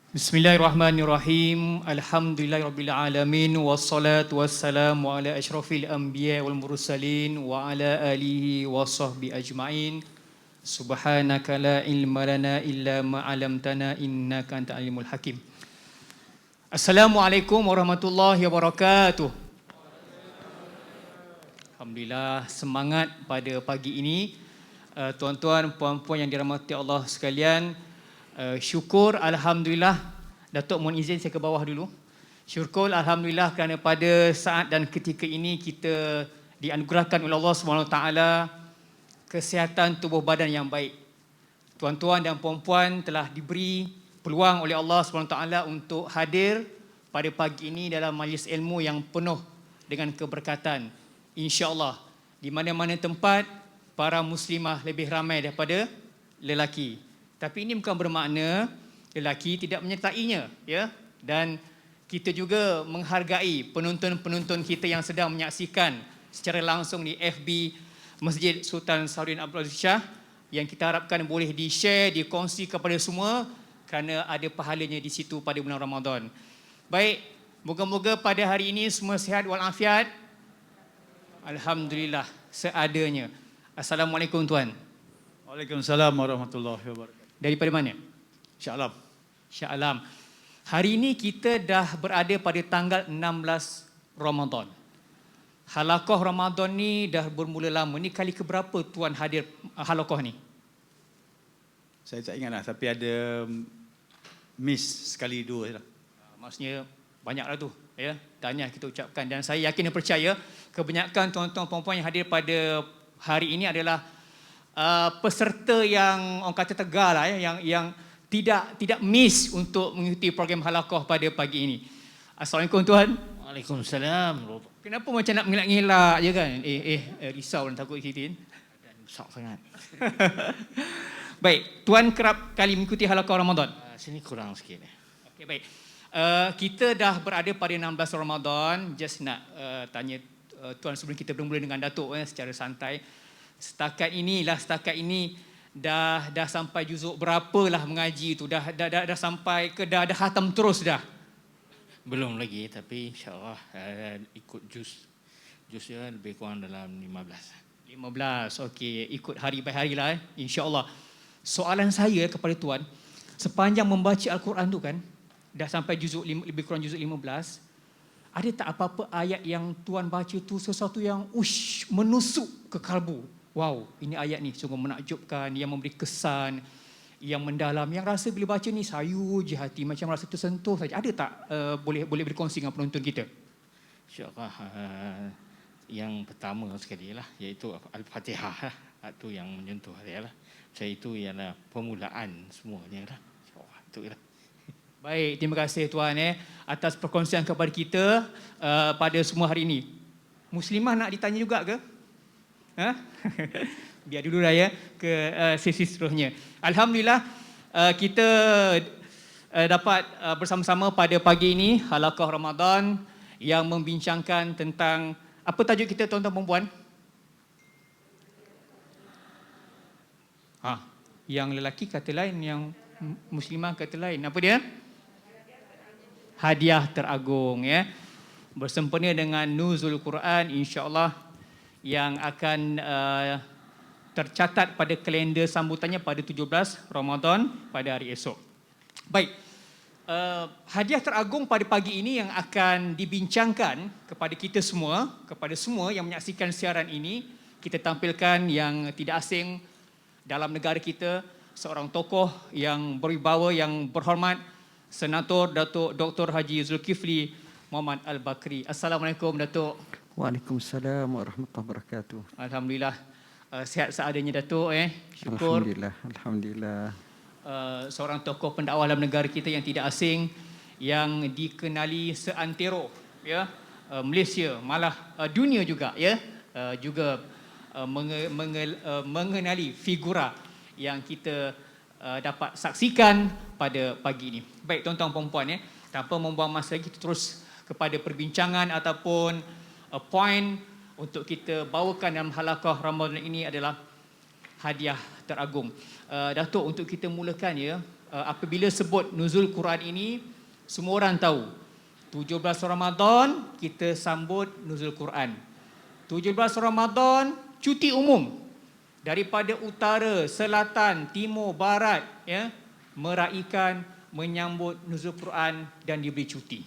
Bismillahirrahmanirrahim. Alhamdulillahirabbil alamin wassalatu wassalamu ala asyrafil anbiya wal mursalin wa ala alihi wasahbi ajmain. Subhanaka la ilma lana illa ma 'allamtana innaka antal alimul hakim. Assalamualaikum warahmatullahi wabarakatuh. Alhamdulillah, semangat pada pagi ini. Tuan-tuan, puan-puan yang dirahmati Allah sekalian, syukur Alhamdulillah. Datuk mohon izin saya ke bawah dulu. Syukur Alhamdulillah kerana pada saat dan ketika ini kita dianugerahkan oleh Allah SWT kesihatan tubuh badan yang baik. Tuan-tuan dan puan-puan telah diberi peluang oleh Allah SWT untuk hadir pada pagi ini dalam majlis ilmu yang penuh dengan keberkatan. InsyaAllah di mana-mana tempat para muslimah lebih ramai daripada lelaki. Tapi ini bukan bermakna lelaki tidak menyertainya, ya. Dan kita juga menghargai penonton-penonton kita yang sedang menyaksikan secara langsung di FB Masjid Sultan Sauddin Abdul Aziz Shah, yang kita harapkan boleh di-share, dikongsi kepada semua kerana ada pahalanya di situ pada bulan Ramadan. Baik, moga-moga pada hari ini semua sihat walafiat. Alhamdulillah, seadanya. Assalamualaikum tuan. Waalaikumsalam warahmatullahi wabarakatuh. Daripada mana? Shah Alam. Shah Alam. Hari ini kita dah berada pada tanggal 16 Ramadan. Halaqah Ramadan ni dah bermula lama. Ni kali keberapa tuan hadir halaqah ni? Saya tak ingat lah, tapi ada miss sekali dua lah. Maksudnya banyaklah tu, ya. Tahniah kita ucapkan, dan saya yakin dan percaya kebanyakan tuan-tuan puan-puan yang hadir pada hari ini adalah peserta yang orang kata tegar lah, ya, yang tidak miss untuk mengikuti program halaqah pada pagi ini. Assalamualaikum tuan. Waalaikumsalam. Kenapa macam nak mengelak-ngelak je kan? Risau dan takut kita. Dan besar sangat. Baik, tuan kerap kali mengikuti halaqah Ramadan? Sini kurang sikit. Okey, baik. Kita dah berada pada 16 Ramadan. Just nak tanya tuan sebelum kita bermula dengan Datuk secara santai. Setakat ini dah sampai juzuk berapalah mengaji tu? Dah sampai ke dah khatam terus dah? Belum lagi, tapi insyaAllah ikut juz dia lebih kurang dalam 15. Okey, ikut hari by hari lah insyaAllah. Soalan saya kepada tuan, sepanjang membaca Al-Quran tu kan, dah sampai lebih kurang juzuk 15, ada tak apa-apa ayat yang tuan baca tu sesuatu yang menusuk ke kalbu? Wow, ini ayat ni sungguh menakjubkan, yang memberi kesan, yang mendalam, yang rasa bila baca ni sayu je hati, macam rasa tersentuh saja. Ada tak boleh berkongsi dengan penonton kita? InsyaAllah yang pertama sekali lah, iaitu Al-Fatihah lah. Itu yang menyentuh hati lah. Saya itu ialah permulaan semuanya lah. InsyaAllah itu lah. Baik, terima kasih tuan atas perkongsian kepada kita pada semua hari ini. Muslimah nak ditanya juga ke? Biar dulu lah ya ke sesi seterusnya. Alhamdulillah kita dapat bersama-sama pada pagi ini halaqah Ramadan yang membincangkan tentang apa tajuk kita tuan-tuan perempuan? Yang lelaki kata lain, yang muslimah kata lain. Apa dia? Hadiah teragung, ya. Bersempena dengan nuzul Quran, insya-Allah yang akan tercatat pada kalender sambutannya pada 17 Ramadan pada hari esok. Baik, hadiah teragung pada pagi ini yang akan dibincangkan kepada kita semua, kepada semua yang menyaksikan siaran ini, kita tampilkan yang tidak asing dalam negara kita, seorang tokoh yang berwibawa, yang berhormat, Senator Datuk Dr. Haji Zulkifli Muhammad Al-Bakri. Assalamualaikum Datuk. Waalaikumsalam warahmatullahi wabarakatuh. Alhamdulillah, sihat seadanya Datuk. Syukur. Alhamdulillah. Seorang tokoh pendakwah dalam negara kita yang tidak asing, yang dikenali seantero, ya, Malaysia, malah dunia juga, ya, juga mengenali figura yang kita dapat saksikan pada pagi ini. Baik tuan-tuan puan-puan, tanpa membuang masa lagi, kita terus kepada perbincangan ataupun poin untuk kita bawakan dalam halaqah Ramadan ini adalah hadiah teragung. Datuk, untuk kita mulakan, ya, apabila sebut nuzul Quran ini, semua orang tahu 17 Ramadan kita sambut nuzul Quran. 17 Ramadan cuti umum daripada utara, selatan, timur, barat, ya, meraikan menyambut nuzul Quran dan diberi cuti.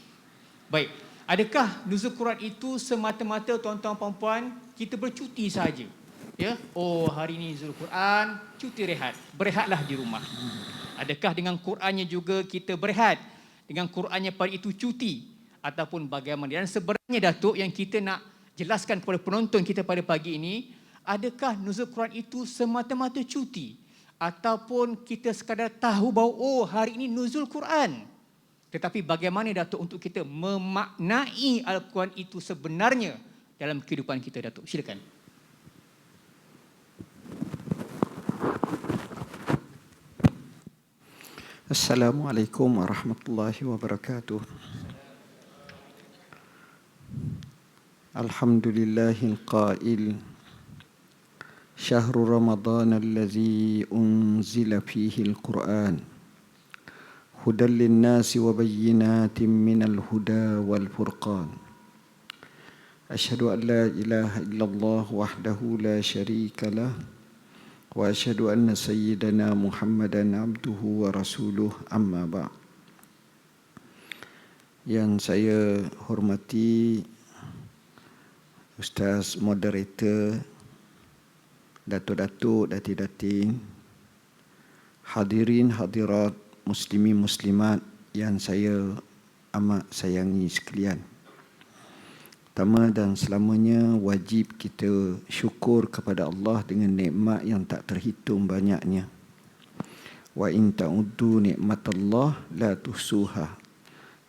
Baik, adakah nuzul Quran itu semata-mata tuan-tuan puan-puan kita bercuti saja? Ya, oh hari ini nuzul Quran, cuti rehat, berehatlah di rumah. Adakah dengan Qurannya juga kita berehat? Dengan Qurannya pada itu cuti ataupun bagaimana? Dan sebenarnya Datuk yang kita nak jelaskan kepada penonton kita pada pagi ini, adakah nuzul Quran itu semata-mata cuti ataupun kita sekadar tahu bahawa oh hari ini nuzul Quran? Tetapi bagaimana Datuk untuk kita memaknai Al-Quran itu sebenarnya dalam kehidupan kita, Datuk? Silakan. Assalamualaikum warahmatullahi wabarakatuh. Alhamdulillahil qail Syahrul Ramadan allazi unzila fihi al-Quran Hudan linnasi wa bayyinatin minal huda wal furqan. Asyhadu an la ilaha illallah wahdahu la syarika lah wa asyhadu anna sayyidana Muhammadan abduhu wa rasuluh, amma ba'. Yang saya hormati Ustaz Moderator, Datuk-datuk, dati-datin, hadirin hadirat, muslimin muslimat yang saya amat sayangi sekalian. Pertama dan selamanya wajib kita syukur kepada Allah dengan nikmat yang tak terhitung banyaknya. Wa in ta'uddu nikmatallah la tuhsuha.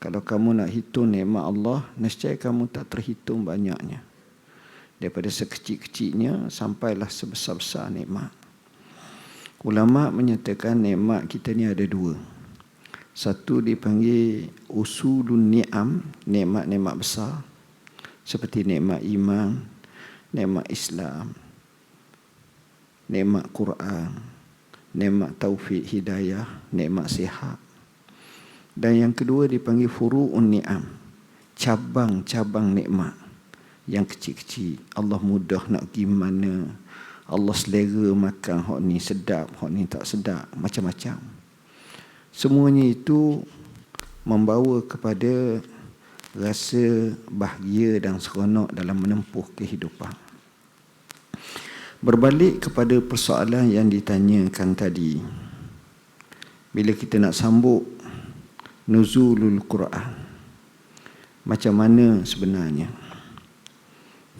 Kalau kamu nak hitung nikmat Allah, nescaya kamu tak terhitung banyaknya. Daripada sekecil-kecilnya sampailah sebesar-besar nikmat. Ulama menyatakan nikmat kita ni ada dua. Satu dipanggil usulun ni'am, nikmat-nikmat besar, seperti nikmat iman, nikmat Islam, nikmat Quran, nikmat taufik hidayah, nikmat sihat. Dan yang kedua dipanggil furu'un ni'am, cabang-cabang nikmat yang kecil-kecil. Allah mudah nak pergi mana, Allah selera makan, hak ni sedap, hak ni tak sedap, macam-macam. Semuanya itu membawa kepada rasa bahagia dan seronok dalam menempuh kehidupan. Berbalik kepada persoalan yang ditanyakan tadi, bila kita nak sambut nuzulul Quran, macam mana sebenarnya?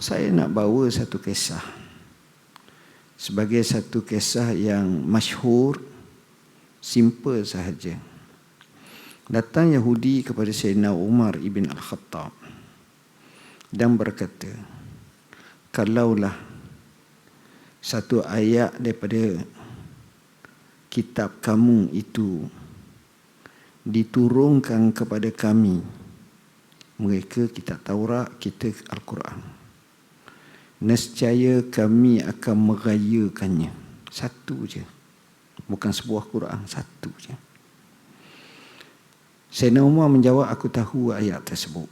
Saya nak bawa satu kisah sebagai satu kisah yang masyhur, simple sahaja. Datang Yahudi kepada Sayyidina Umar ibn Al-Khattab dan berkata, kalaulah satu ayat daripada kitab kamu itu diturunkan kepada kami, mereka kitab Taurat, kita Al-Quran, nescaya kami akan merayakannya. Satu je, bukan sebuah Quran, satu je. Sayyidina Umar menjawab, aku tahu ayat tersebut,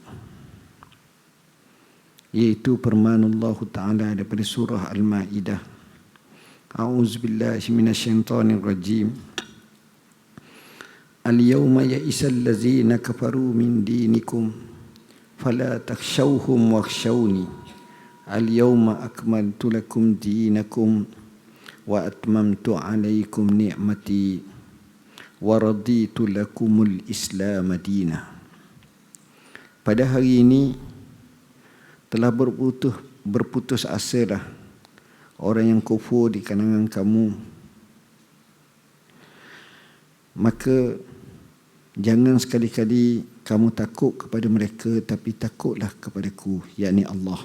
iaitu firman Allah Ta'ala daripada surah Al-Ma'idah. A'udzubillahi minasyaitonir rajim. Al-yawma ya'isal ladzina kafaru min dinikum fala takhshawhum wakhshawni. Al-yawma akmaltu lakum dinakum wa atmamtu alaikum ni'mati wa raditu lakumul Islam madina. Pada hari ini telah berputus asa dah orang yang kufur di kalangan kamu. Maka jangan sekali-kali kamu takut kepada mereka, tapi takutlah kepadaku, yakni Allah.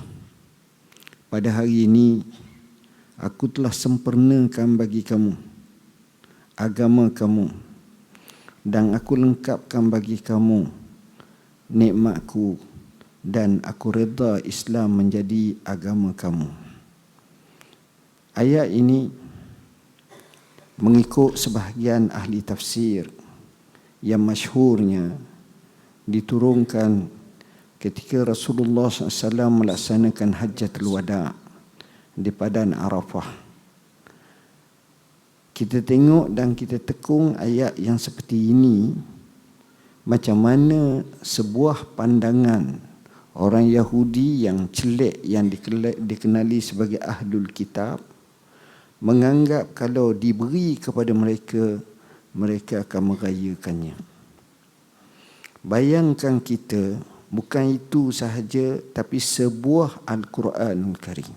Pada hari ini aku telah sempurnakan bagi kamu agama kamu, dan aku lengkapkan bagi kamu nikmatku, dan aku redha Islam menjadi agama kamu. Ayat ini mengikut sebahagian ahli tafsir yang masyhurnya diturunkan ketika Rasulullah SAW melaksanakan Hajjatul Wada' di Padang Arafah. Kita tengok dan kita tekung ayat yang seperti ini, macam mana sebuah pandangan orang Yahudi yang celik, yang dikenali sebagai Ahlul Kitab, menganggap kalau diberi kepada mereka, mereka akan merayakannya. Bayangkan kita, bukan itu sahaja, tapi sebuah Al-Quranul Karim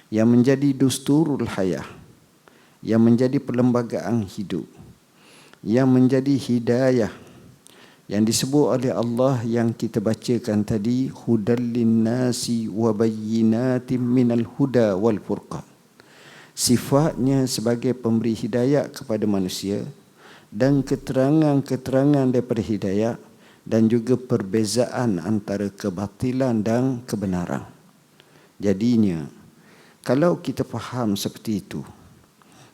yang menjadi dusturul hayah, yang menjadi perlembagaan hidup, yang menjadi hidayah, yang disebut oleh Allah yang kita bacakan tadi, hudal linnasi wa bayyinatin minal huda wal furqan. Sifatnya sebagai pemberi hidayah kepada manusia dan keterangan-keterangan daripada hidayah, dan juga perbezaan antara kebatilan dan kebenaran. Jadinya, kalau kita faham seperti itu,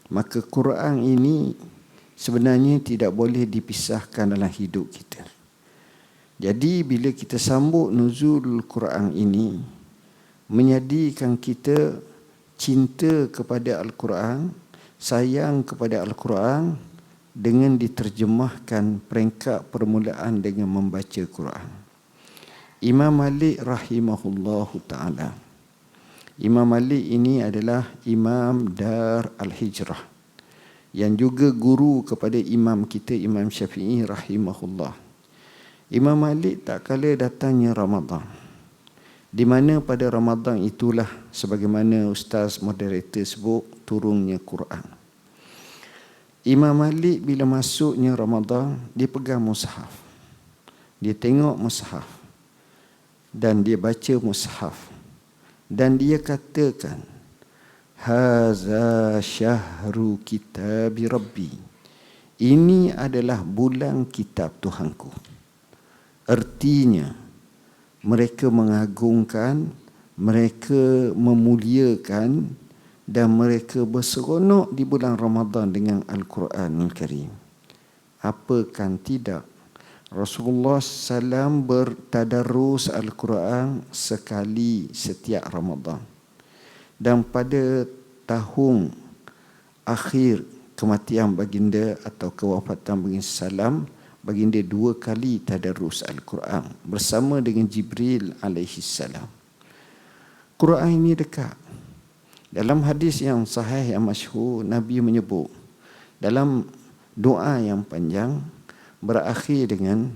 maka Quran ini sebenarnya tidak boleh dipisahkan dalam hidup kita. Jadi bila kita sambut nuzul Quran ini, menjadikan kita cinta kepada Al-Quran, sayang kepada Al-Quran, dengan diterjemahkan peringkat permulaan dengan membaca Quran. Imam Malik rahimahullahu ta'ala. Imam Malik ini adalah Imam Dar Al-Hijrah, yang juga guru kepada imam kita, Imam Syafi'i rahimahullah. Imam Malik tak kala datangnya Ramadan, di mana pada Ramadan itulah, sebagaimana Ustaz moderator sebut, turunnya Quran. Imam Malik bila masuknya Ramadan, dia pegang mushaf. Dia tengok mushaf dan dia baca mushaf. Dan dia katakan, haza syahru kitabi rabbi. Ini adalah bulan kitab Tuhanku. Artinya, mereka mengagungkan, mereka memuliakan, dan mereka berseronok di bulan Ramadan dengan Al-Quranul Karim. Apakan tidak, Rasulullah SAW bertadarus Al-Quran sekali setiap Ramadan. Dan pada tahun akhir kematian baginda atau kewafatan baginda SAW, baginda 2 kali tadarus Al-Quran bersama dengan Jibril alaihi salam. Quran ini dekat. Dalam hadis yang sahih yang masyhur, Nabi menyebut dalam doa yang panjang berakhir dengan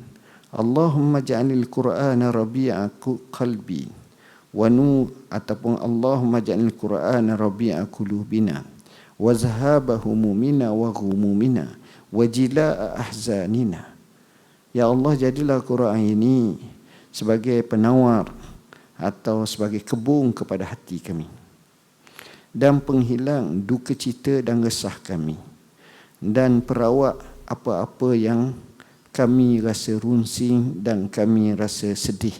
Allahumma ja'alil Qur'ana rabi'a qalbi wa nur, ataupun Allahumma ja'alil Qur'ana rabi'a qulubina wa zahaba humumina wa ghumumina wa jilaa ahzanina. Ya Allah, jadilah Quran ini sebagai penawar atau sebagai kebun kepada hati kami, dan penghilang duka cita dan resah kami, dan perawat apa-apa yang kami rasa runsing dan kami rasa sedih.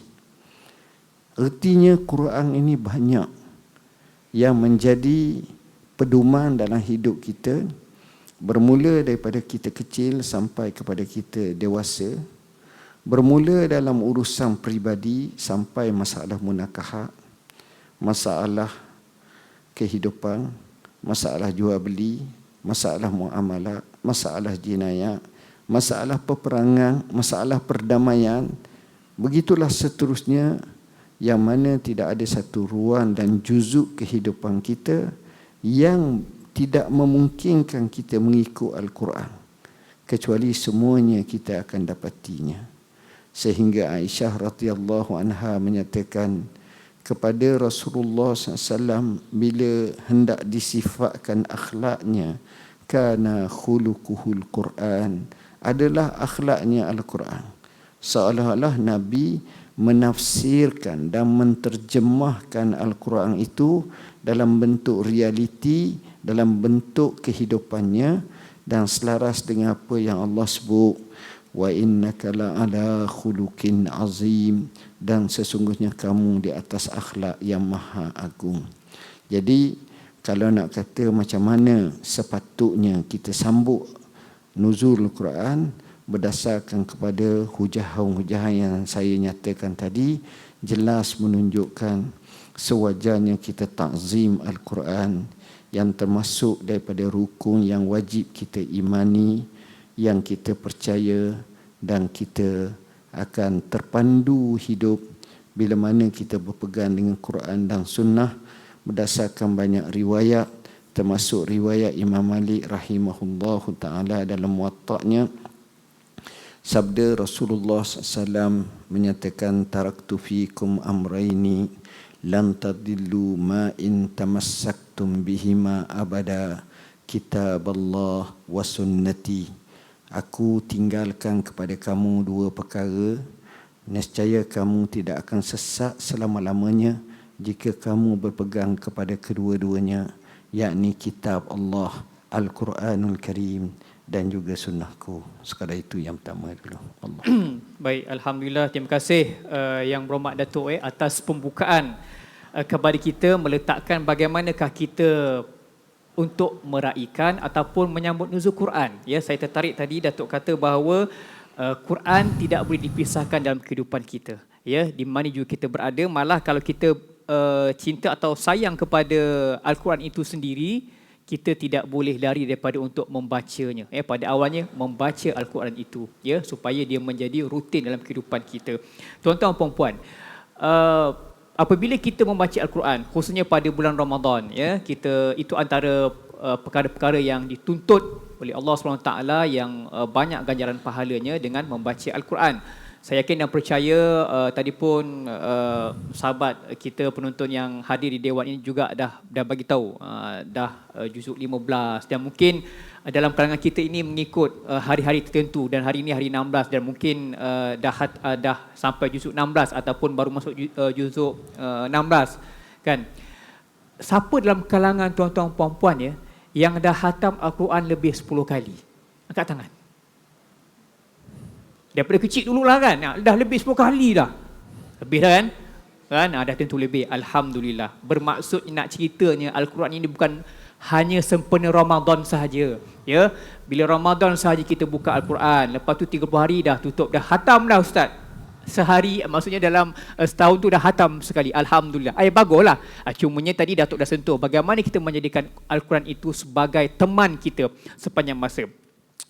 Artinya Quran ini banyak yang menjadi pedoman dalam hidup kita, bermula daripada kita kecil sampai kepada kita dewasa, bermula dalam urusan peribadi sampai masalah munakahat, masalah kehidupan, masalah jual beli, masalah muamalat, masalah jinayat, masalah peperangan, masalah perdamaian. Begitulah seterusnya, yang mana tidak ada satu ruang dan juzuk kehidupan kita yang tidak memungkinkan kita mengikut Al-Quran, kecuali semuanya kita akan dapatinya. Sehingga Aisyah radhiyallahu anha menyatakan kepada Rasulullah SAW bila hendak disifatkan akhlaknya, kana khuluquhul Quran, adalah akhlaknya Al-Quran. Seolah-olah Nabi menafsirkan dan menterjemahkan Al-Quran itu dalam bentuk realiti, dalam bentuk kehidupannya, dan selaras dengan apa yang Allah sebut, wa innaka la'ala khuluqin azim, dan sesungguhnya kamu di atas akhlak yang maha agung. Jadi kalau nak kata macam mana sepatutnya kita sambut nuzul Quran, berdasarkan kepada hujahan-hujahan yang saya nyatakan tadi, jelas menunjukkan sewajarnya kita takzim Al-Quran, yang termasuk daripada rukun yang wajib kita imani, yang kita percaya, dan kita akan terpandu hidup bila mana kita berpegang dengan Quran dan Sunnah berdasarkan banyak riwayat, termasuk riwayat Imam Malik rahimahullahu ta'ala dalam Muwatta'nya. Sabda Rasulullah SAW menyatakan, taraktu fikum amraini lan tadillu ma in tamassaktum bihima abada, kitab Allah wa sunnati. Aku tinggalkan kepada kamu dua perkara, nescaya kamu tidak akan sesat selama-lamanya jika kamu berpegang kepada kedua-duanya, yakni kitab Allah, Al-Quranul Karim, dan juga sunnahku. Sekadar itu yang pertama dulu. Allah. Baik, Alhamdulillah. Terima kasih Yang Berhormat Datuk atas pembukaan kepada kita, meletakkan bagaimanakah kita untuk meraihkan ataupun menyambut nuzul Quran. Ya, saya tertarik tadi Datuk kata bahawa Quran tidak boleh dipisahkan dalam kehidupan kita. Ya, di mana juga kita berada, malah kalau kita cinta atau sayang kepada Al-Quran itu sendiri, kita tidak boleh lari daripada untuk membacanya. Pada awalnya membaca Al-Quran itu, ya, supaya dia menjadi rutin dalam kehidupan kita. Tuan-tuan dan puan-puan, apabila kita membaca Al-Quran, khususnya pada bulan Ramadan, ya, kita itu antara perkara-perkara yang dituntut oleh Allah SWT yang banyak ganjaran pahalanya dengan membaca Al-Quran. Saya yakin dan percaya tadi pun sahabat kita penonton yang hadir di dewan ini juga dah bagi tahu dah juzuk 15, dan mungkin dalam kalangan kita ini mengikut hari-hari tertentu, dan hari ini hari 16, dan mungkin dah sampai juzuk 16 ataupun baru masuk juzuk 16 kan. Siapa dalam kalangan tuan-tuan puan-puan ya yang dah khatam Al-Quran lebih 10 kali? Angkat tangan. Daripada kecil dululah kan, dah lebih 10 kali dah. Lebih dah kan? Dah tentu lebih. Alhamdulillah. Bermaksud nak ceritanya Al-Quran ini bukan hanya sempena Ramadan sahaja. Ya, bila Ramadan sahaja kita buka Al-Quran, lepas tu 30 hari dah tutup, dah khatam dah Ustaz. Sehari, maksudnya dalam setahun tu dah khatam sekali. Alhamdulillah. Baguslah. Cumanya tadi Datuk dah sentuh bagaimana kita menjadikan Al-Quran itu sebagai teman kita sepanjang masa.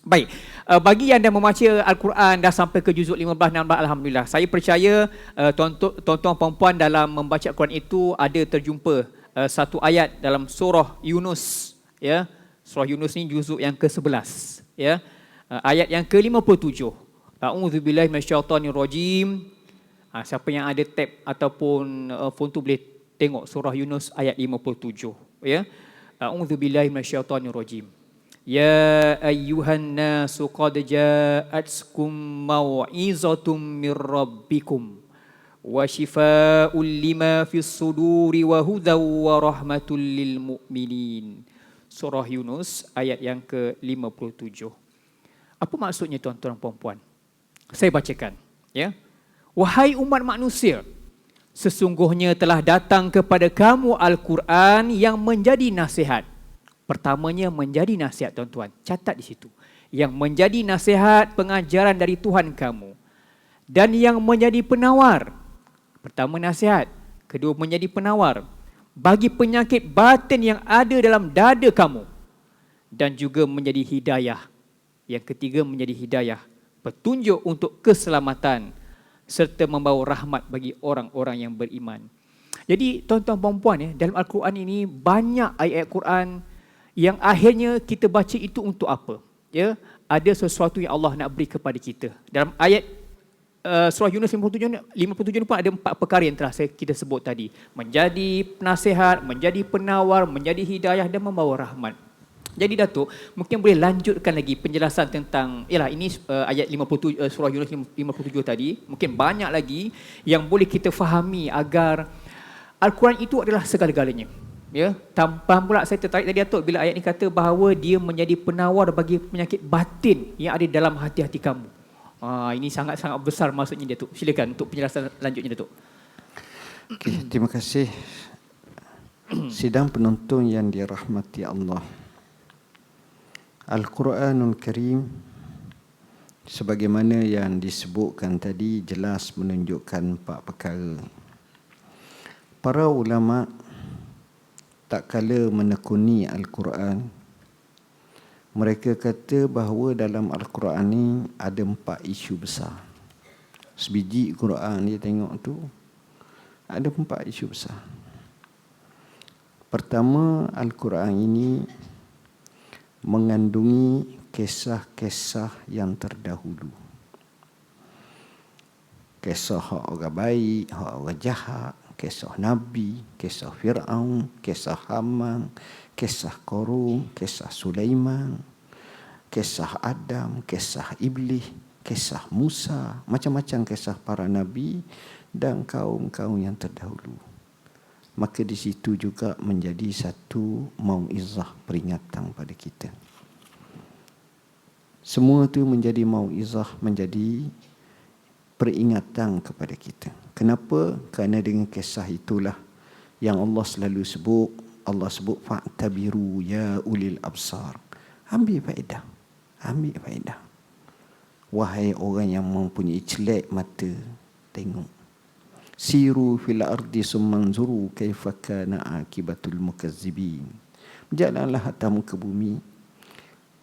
Baik, bagi yang dah membaca Al-Quran dah sampai ke juzuk 15, 16, Alhamdulillah. Saya percaya tuan-tuan puan-puan dalam membaca Al-Quran itu ada terjumpa satu ayat dalam surah Yunus. Ya, surah Yunus ni juzuk yang ke-11. Ya, ayat yang ke-57. A'udzubillahi minasyaitonirrajim. Siapa yang ada tab ataupun phone tu boleh tengok surah Yunus ayat 57. Ya, A'udzubillahi minasyaitonirrajim. Ya ayyuhan nasu qad ja'atkum mau'izatum mir rabbikum wa shifaa'un lima fis suduri wa hudaw wa rahmatul lil mu'minin. Surah Yunus ayat yang ke-57. Apa maksudnya tuan-tuan dan puan-puan? Saya bacakan, ya. Wahai umat manusia, sesungguhnya telah datang kepada kamu Al-Quran yang menjadi nasihat. Pertamanya menjadi nasihat, tuan-tuan. Catat di situ. Yang menjadi nasihat pengajaran dari Tuhan kamu. Dan yang menjadi penawar. Pertama nasihat. Kedua menjadi penawar. Bagi penyakit batin yang ada dalam dada kamu. Dan juga menjadi hidayah. Yang ketiga menjadi hidayah. Petunjuk untuk keselamatan. Serta membawa rahmat bagi orang-orang yang beriman. Jadi tuan-tuan dan puan-puan, dalam Al-Quran ini banyak ayat Quran yang akhirnya kita baca itu untuk apa? Ya, ada sesuatu yang Allah nak beri kepada kita. Dalam ayat surah Yunus 57 pun ada 4 perkara yang telah kita sebut tadi. Menjadi penasihat, menjadi penawar, menjadi hidayah dan membawa rahmat. Jadi Datuk, mungkin boleh lanjutkan lagi penjelasan tentang, ini ayat 57 surah Yunus 57 tadi. Mungkin banyak lagi yang boleh kita fahami agar Al-Quran itu adalah segala-galanya. Ya, faham pula saya tertarik tadi Datuk bila ayat ini kata bahawa dia menjadi penawar bagi penyakit batin yang ada dalam hati-hati kamu. Ini sangat-sangat besar maksudnya Datuk. Silakan untuk penjelasan lanjutnya Datuk. Okay, terima kasih. Sidang penonton yang dirahmati Allah. Al-Quranul Karim sebagaimana yang disebutkan tadi jelas menunjukkan 4 perkara. Para ulama tak kala menekuni Al-Quran, mereka kata bahawa dalam Al-Quran ni ada 4 isu besar. Sebiji Quran dia tengok tu ada 4 isu besar. Pertama, Al-Quran ini mengandungi kisah-kisah yang terdahulu. Kisah hak orang baik, hak orang jahat, kisah Nabi, kisah Fir'aun, kisah Haman, kisah Qarun, kisah Sulaiman, kisah Adam, kisah Iblis, kisah Musa, macam-macam kisah para Nabi dan kaum-kaum yang terdahulu. Maka di situ juga menjadi satu mau'izah, peringatan pada kita. Semua itu menjadi mau'izah, menjadi peringatan kepada kita. Kenapa? Kerana dengan kisah itulah yang Allah selalu sebut. Allah sebut fa'tabiru ya ulil absar. Ambil faedah. Ambil faedah. Wahai orang yang mempunyai celak mata, tengok. Siru fil ardi summanzuru kaifa kana akibatul mukazzibin. Berjalanlah atas muka bumi,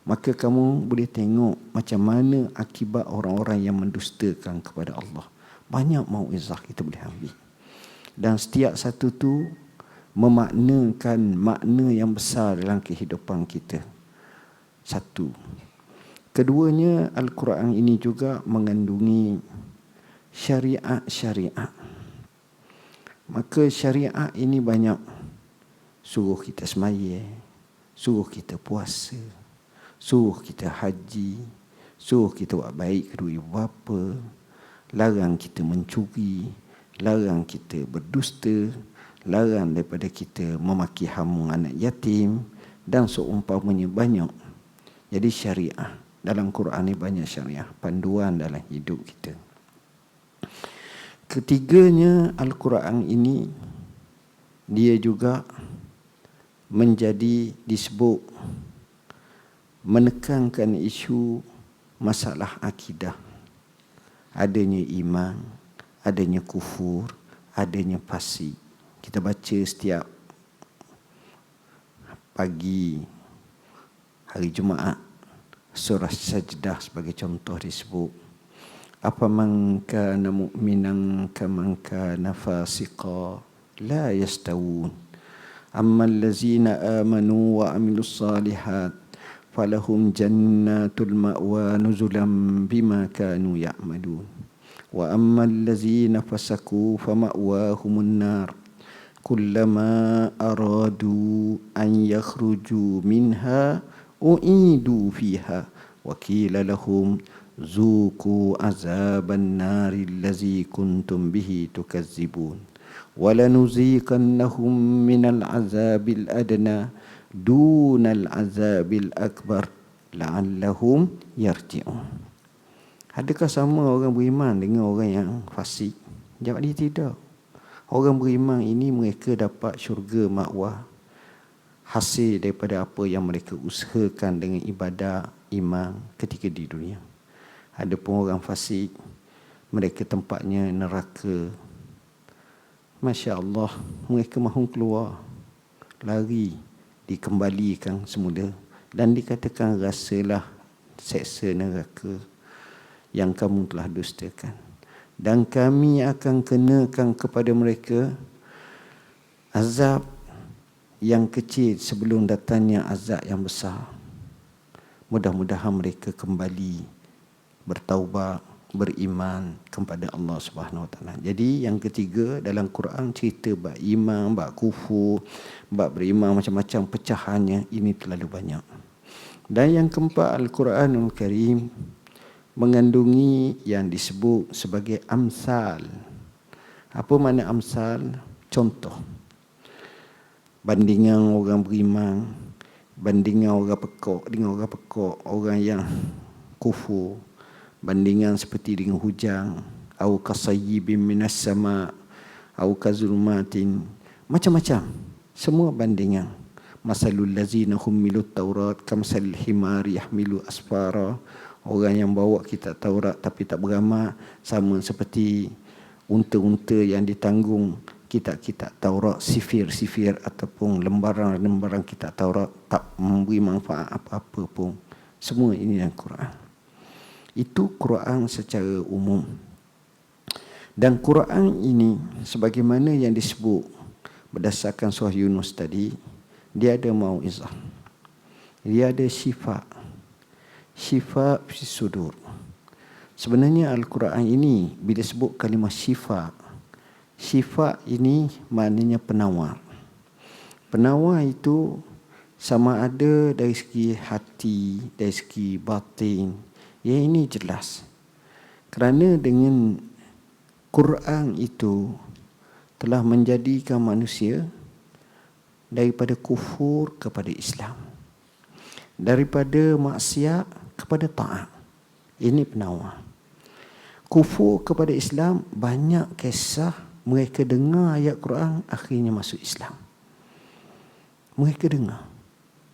maka kamu boleh tengok macam mana akibat orang-orang yang mendustakan kepada Allah. Banyak mau'izah kita boleh ambil. Dan setiap satu tu memaknakan makna yang besar dalam kehidupan kita. Satu. Keduanya, Al-Quran ini juga mengandungi syariat-syariat. Maka syariat ini banyak. Suruh kita sembahyang, suruh kita puasa, suruh kita haji, suruh kita buat baik kedua ibu bapa, larang kita mencuri, larang kita berdusta, larang daripada kita memaki hamu anak yatim dan seumpamanya banyak. Jadi syariah dalam Quran ni banyak syariah, panduan dalam hidup kita. Ketiganya, Al-Quran ini dia juga menjadi disebut menekankan isu masalah akidah. Adanya iman, adanya kufur, adanya fasik. Kita baca setiap pagi hari Jumaat surah Sajdah sebagai contoh disebut afaman kana mu'minan kaman kana fasiqa la yastawun ammal ladzina amanu wa amilus salihat falahum jannatul ma'wa nuzulan bima kanu ya'malun wa ammal ladzina fasaku fama'wahumun nar kullama aradu an yakhruju minha u'idu fiha wa qila lahum zuqu azaban nari allazi kuntum bihi tukazzibun walanuziqannahum minal azabil adna dunal azabil akbar la'allahum yarji'un. Adakah sama orang beriman dengan orang yang fasik? Jawab dia tidak. Orang beriman ini mereka dapat syurga makwah hasil daripada apa yang mereka usahakan dengan ibadah iman ketika di dunia. Adapun orang fasik, mereka tempatnya neraka. Masya Allah, mereka mahu keluar, lari, dikembalikan semula dan dikatakan rasalah seksa neraka yang kamu telah dustakan. Dan kami akan kenakan kepada mereka azab yang kecil sebelum datangnya azab yang besar. Mudah-mudahan mereka kembali bertaubat, beriman kepada Allah Subhanahu Wa Taala. Jadi yang ketiga dalam Quran cerita bab iman, bab kufur, bab beriman macam-macam pecahannya ini terlalu banyak. Dan yang keempat, Al-Quranul Karim mengandungi yang disebut sebagai amsal. Apa makna amsal? Contoh. Bandingan orang beriman, bandingan orang pekok dengan orang pekok, orang yang kufur. Bandingan seperti dengan hujan, au kasayyibin minas sama, au kazulumatin, macam-macam. Semua bandingan. Masalul lazina hummilut taurat kamsal himari yahmilu asfara Orang yang bawa kitab Taurat tapi tak beramal sama seperti unta-unta yang ditanggung kitab-kitab Taurat, sifir-sifir ataupun lembaran-lembaran kitab Taurat, tak memberi manfaat apa-apa pun. Semua ini dalam Quran. Itu Quran secara umum. Dan Quran ini sebagaimana yang disebut berdasarkan surah Yunus tadi, dia ada mau'izah. Dia ada syifa. Syifa fi sudur. Sebenarnya Al-Quran ini bila sebut kalimah syifa, syifa ini maknanya penawar. Penawar itu sama ada dari segi hati, dari segi batin. Yang ini jelas. Kerana dengan Quran itu telah menjadikan manusia daripada kufur kepada Islam, daripada maksiat kepada taat. Ini penawar. Kufur kepada Islam, banyak kisah mereka dengar ayat Quran akhirnya masuk Islam. Mereka dengar,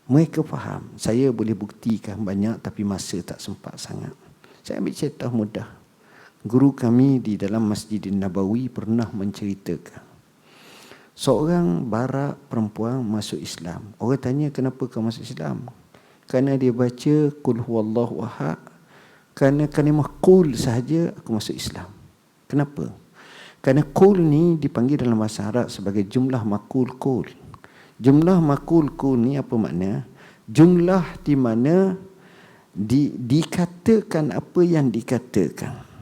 mereka faham. Saya boleh buktikan banyak tapi masa tak sempat sangat. Saya ambil cerita mudah. Guru kami di dalam Masjidin Nabawi pernah menceritakan seorang barak perempuan masuk Islam. Orang tanya, kenapa kau masuk Islam? Kerana dia baca Qul huwallahu ahad. Kerana kalimah Qul sahaja aku masuk Islam. Kenapa? Kerana Qul ni dipanggil dalam bahasa Arab sebagai jumlah makul Qul. Jumlah makul Qul ni apa makna? Jumlah di mana dikatakan apa yang dikatakan.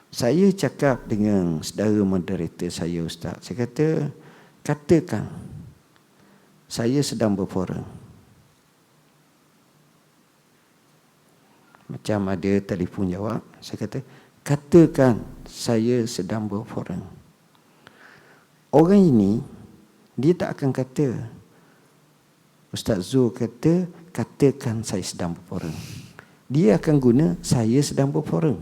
Saya cakap dengan saudara moderator saya, Ustaz. Saya kata, katakan saya sedang berforum. Macam ada telefon jawab. Saya kata, katakan saya sedang berforum. Orang ini, dia tak akan kata, Ustaz Zul kata, katakan saya sedang berforum. Dia akan guna, saya sedang berforum.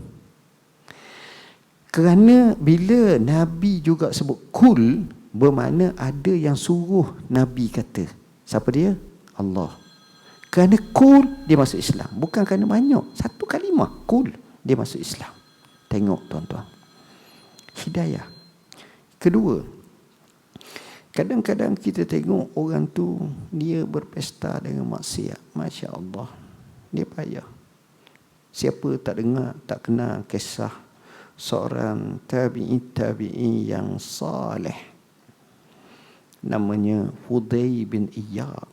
Kerana bila Nabi juga sebut kul, bermakna ada yang suruh Nabi kata. Siapa dia? Allah. Kerana kul, dia masuk Islam. Bukan kerana banyak. Satu kalimah, kul, dia masuk Islam. Tengok tuan-tuan. Hidayah. Kedua, kadang-kadang kita tengok orang tu, dia berpesta dengan maksiat. Masya Allah. Dia payah. Siapa tak dengar, tak kenal kisah seorang tabi'i yang saleh, namanya Fudai bin Iyad.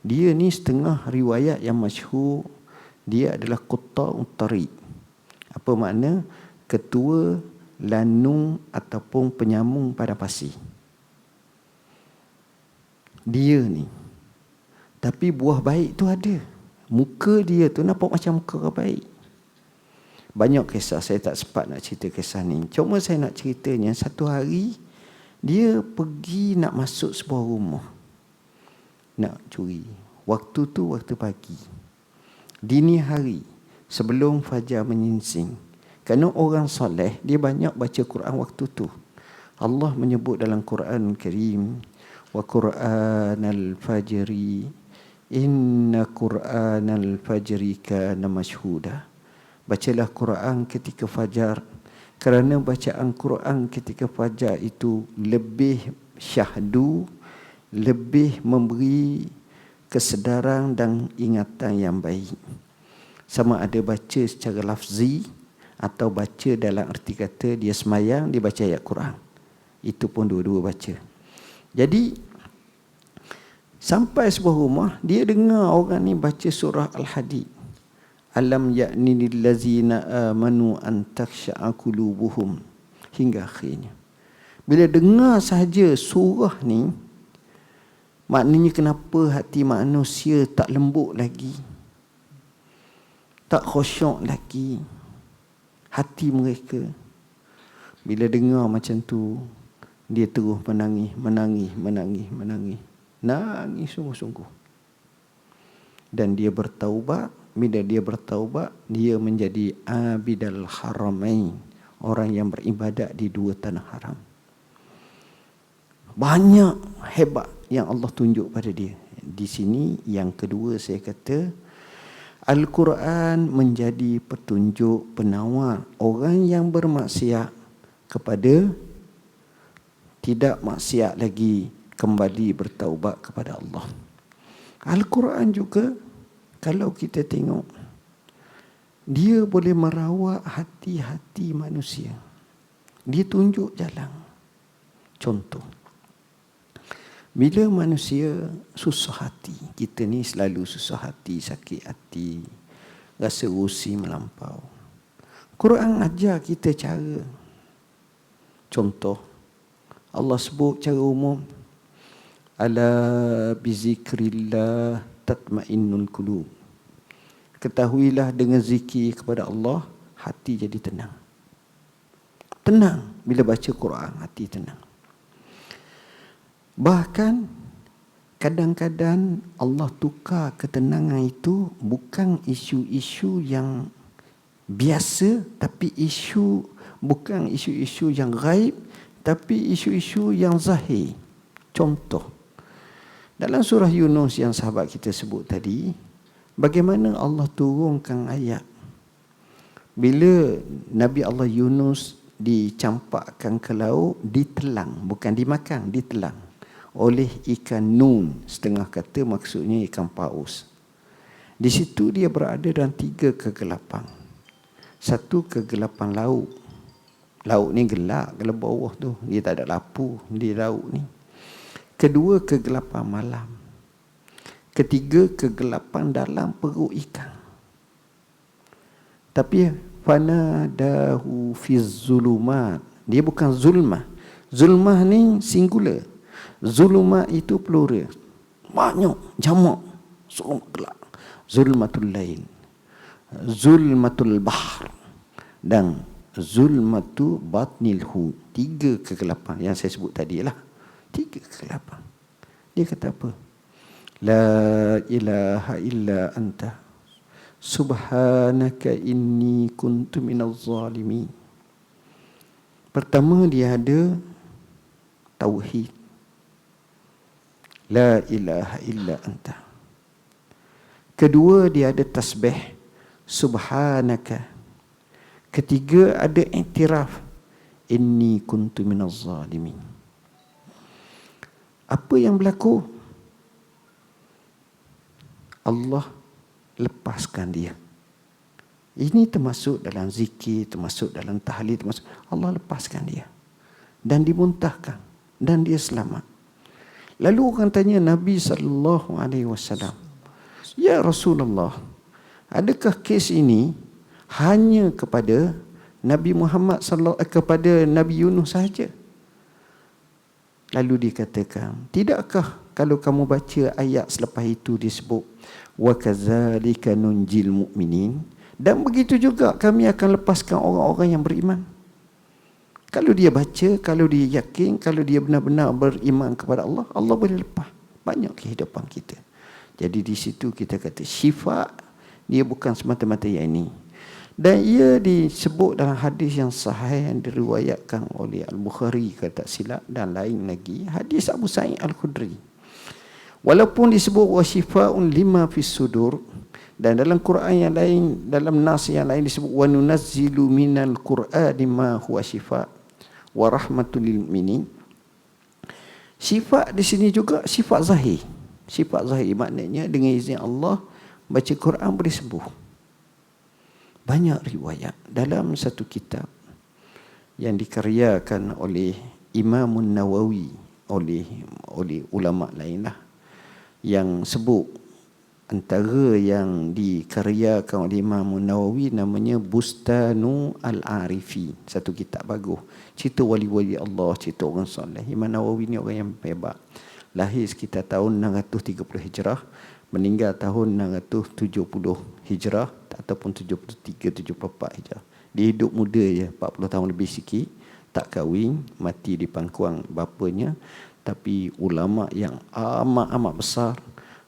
Dia ni setengah riwayat yang masyhur, dia adalah Qutta'ut Tariq. Apa makna? Ketua lanung ataupun penyambung pada pasir. Dia ni, tapi buah baik tu ada. Muka dia tu nampak macam muka orang baik. Banyak kisah, saya tak sempat nak cerita kisah ni. Cuma saya nak ceritanya, satu hari dia pergi nak masuk sebuah rumah, nak curi. Waktu tu waktu pagi, dini hari, sebelum fajar menyingsing. Kerana orang soleh, dia banyak baca Quran waktu tu. Allah menyebut dalam Quran Karim, wa Qur'anal fajri, inna Qur'anal fajri kana mashhuda. Bacalah Quran ketika fajar, kerana bacaan Quran ketika fajar itu lebih syahdu, lebih memberi kesedaran dan ingatan yang baik. Sama ada baca secara lafzi atau baca dalam erti kata dia semayang, dia baca ayat Quran. Itu pun dua-dua baca. Jadi sampai sebuah rumah, dia dengar orang ni baca surah Al-Hadid. Alam ya'ni lillazina amanu an takhsha'a qulubuhum, hingga akhirnya. Bila dengar sahaja surah ni, maknanya kenapa hati manusia tak lembut lagi, tak khusyuk lagi hati mereka. Bila dengar macam tu, dia terus menangis sungguh-sungguh. Dan dia bertaubat. Bila dia bertaubat, dia menjadi abidal haramain, orang yang beribadat di dua tanah haram. Banyak hebat yang Allah tunjuk pada dia. Di sini yang kedua saya kata, Al-Quran menjadi petunjuk penawar orang yang bermaksiat kepada tidak maksiat lagi, kembali bertaubat kepada Allah. Al-Quran juga kalau kita tengok, dia boleh merawat hati-hati manusia. Dia tunjuk jalan. Contoh, bila manusia susah hati, kita ni selalu susah hati, sakit hati, rasa usi melampau. Quran ajar kita cara. Contoh, Allah sebut cara umum, ala bizikrillah tatmainnul qulub. Ketahuilah dengan zikir kepada Allah, hati jadi tenang. Tenang bila baca Quran, hati tenang. Bahkan kadang-kadang Allah tukar ketenangan itu bukan isu-isu yang biasa, tapi bukan isu-isu yang gaib, tapi isu-isu yang zahir. Contoh, dalam surah Yunus yang sahabat kita sebut tadi, bagaimana Allah turunkan ayat bila Nabi Allah Yunus dicampakkan ke laut, ditelang, bukan dimakan, ditelang oleh ikan nun, setengah kata maksudnya ikan paus. Di situ dia berada dalam 3 kegelapan. Satu, kegelapan laut. Laut ni gelap, gelap bawah tu, dia tak ada lampu di laut ni. Kedua, kegelapan malam. Ketiga, kegelapan dalam perut ikan. Tapi fanadahu fiz zulumat, dia bukan zulmah. Zulmah ni singular, zulumat itu plural, banyak, jamak. Zulmat gelap, zulmatul lail, zulmatul bahr, dan zulmatu batnil hu. 3 kegelapan yang saya sebut tadi lah. 3 kegelapan. Dia kata apa? La ilaha illa anta subhanaka inni kuntu minaz zalimin. Pertama, dia ada tauhid, la ilaha illa anta. Kedua, dia ada tasbih, subhanaka. Ketiga, ada iktiraf, inni kuntu minaz zalimin. Apa yang berlaku? Allah lepaskan dia. Ini termasuk dalam zikir, termasuk dalam tahlil, termasuk Allah lepaskan dia dan dimuntahkan dan dia selamat. Lalu orang tanya Nabi SAW, ya Rasulullah, adakah kes ini hanya kepada Nabi Muhammad kepada Nabi Yunus sahaja? Lalu dikatakan, tidakkah kalau kamu baca ayat selepas itu disebut wa kadzalika nunjil mu'minin, dan begitu juga kami akan lepaskan orang-orang yang beriman. Kalau dia baca, kalau dia yakin, kalau dia benar-benar beriman kepada Allah, Allah boleh lepas banyak kehidupan kita. Jadi di situ kita kata syifa dia bukan semata-mata yang ini. Dan ia disebut dalam hadis yang sahih yang diriwayatkan oleh Al-Bukhari kalau tak silap, dan lain lagi, hadis Abu Sa'id Al-Khudri. Walaupun disebut wa syifaa'un lima fis sudur, dan dalam Quran yang lain, dalam nas yang lain disebut wa nunazzilu minal qur'ani ma huwa syifaa' wa rahmatul lil mu'minin. Sifat di sini juga sifat zahir. Sifat zahir maknanya dengan izin Allah baca Quran boleh sembuh. Banyak riwayat dalam satu kitab yang dikaryakan oleh Imam Nawawi, oleh ulama lainlah, yang sebut antara yang dikaryakan oleh Imam Nawawi namanya Bustanu Al-Arifi, satu kitab bagus, cerita wali-wali Allah, cerita orang soleh. Imam Nawawi ni orang yang hebat, lahir sekitar tahun 630 Hijrah, meninggal tahun 670 Hijrah ataupun 73-74 Hijrah. Dia hidup muda je, 40 tahun lebih sikit, tak kahwin, mati di pangkuan bapanya, tapi ulama yang amat-amat besar,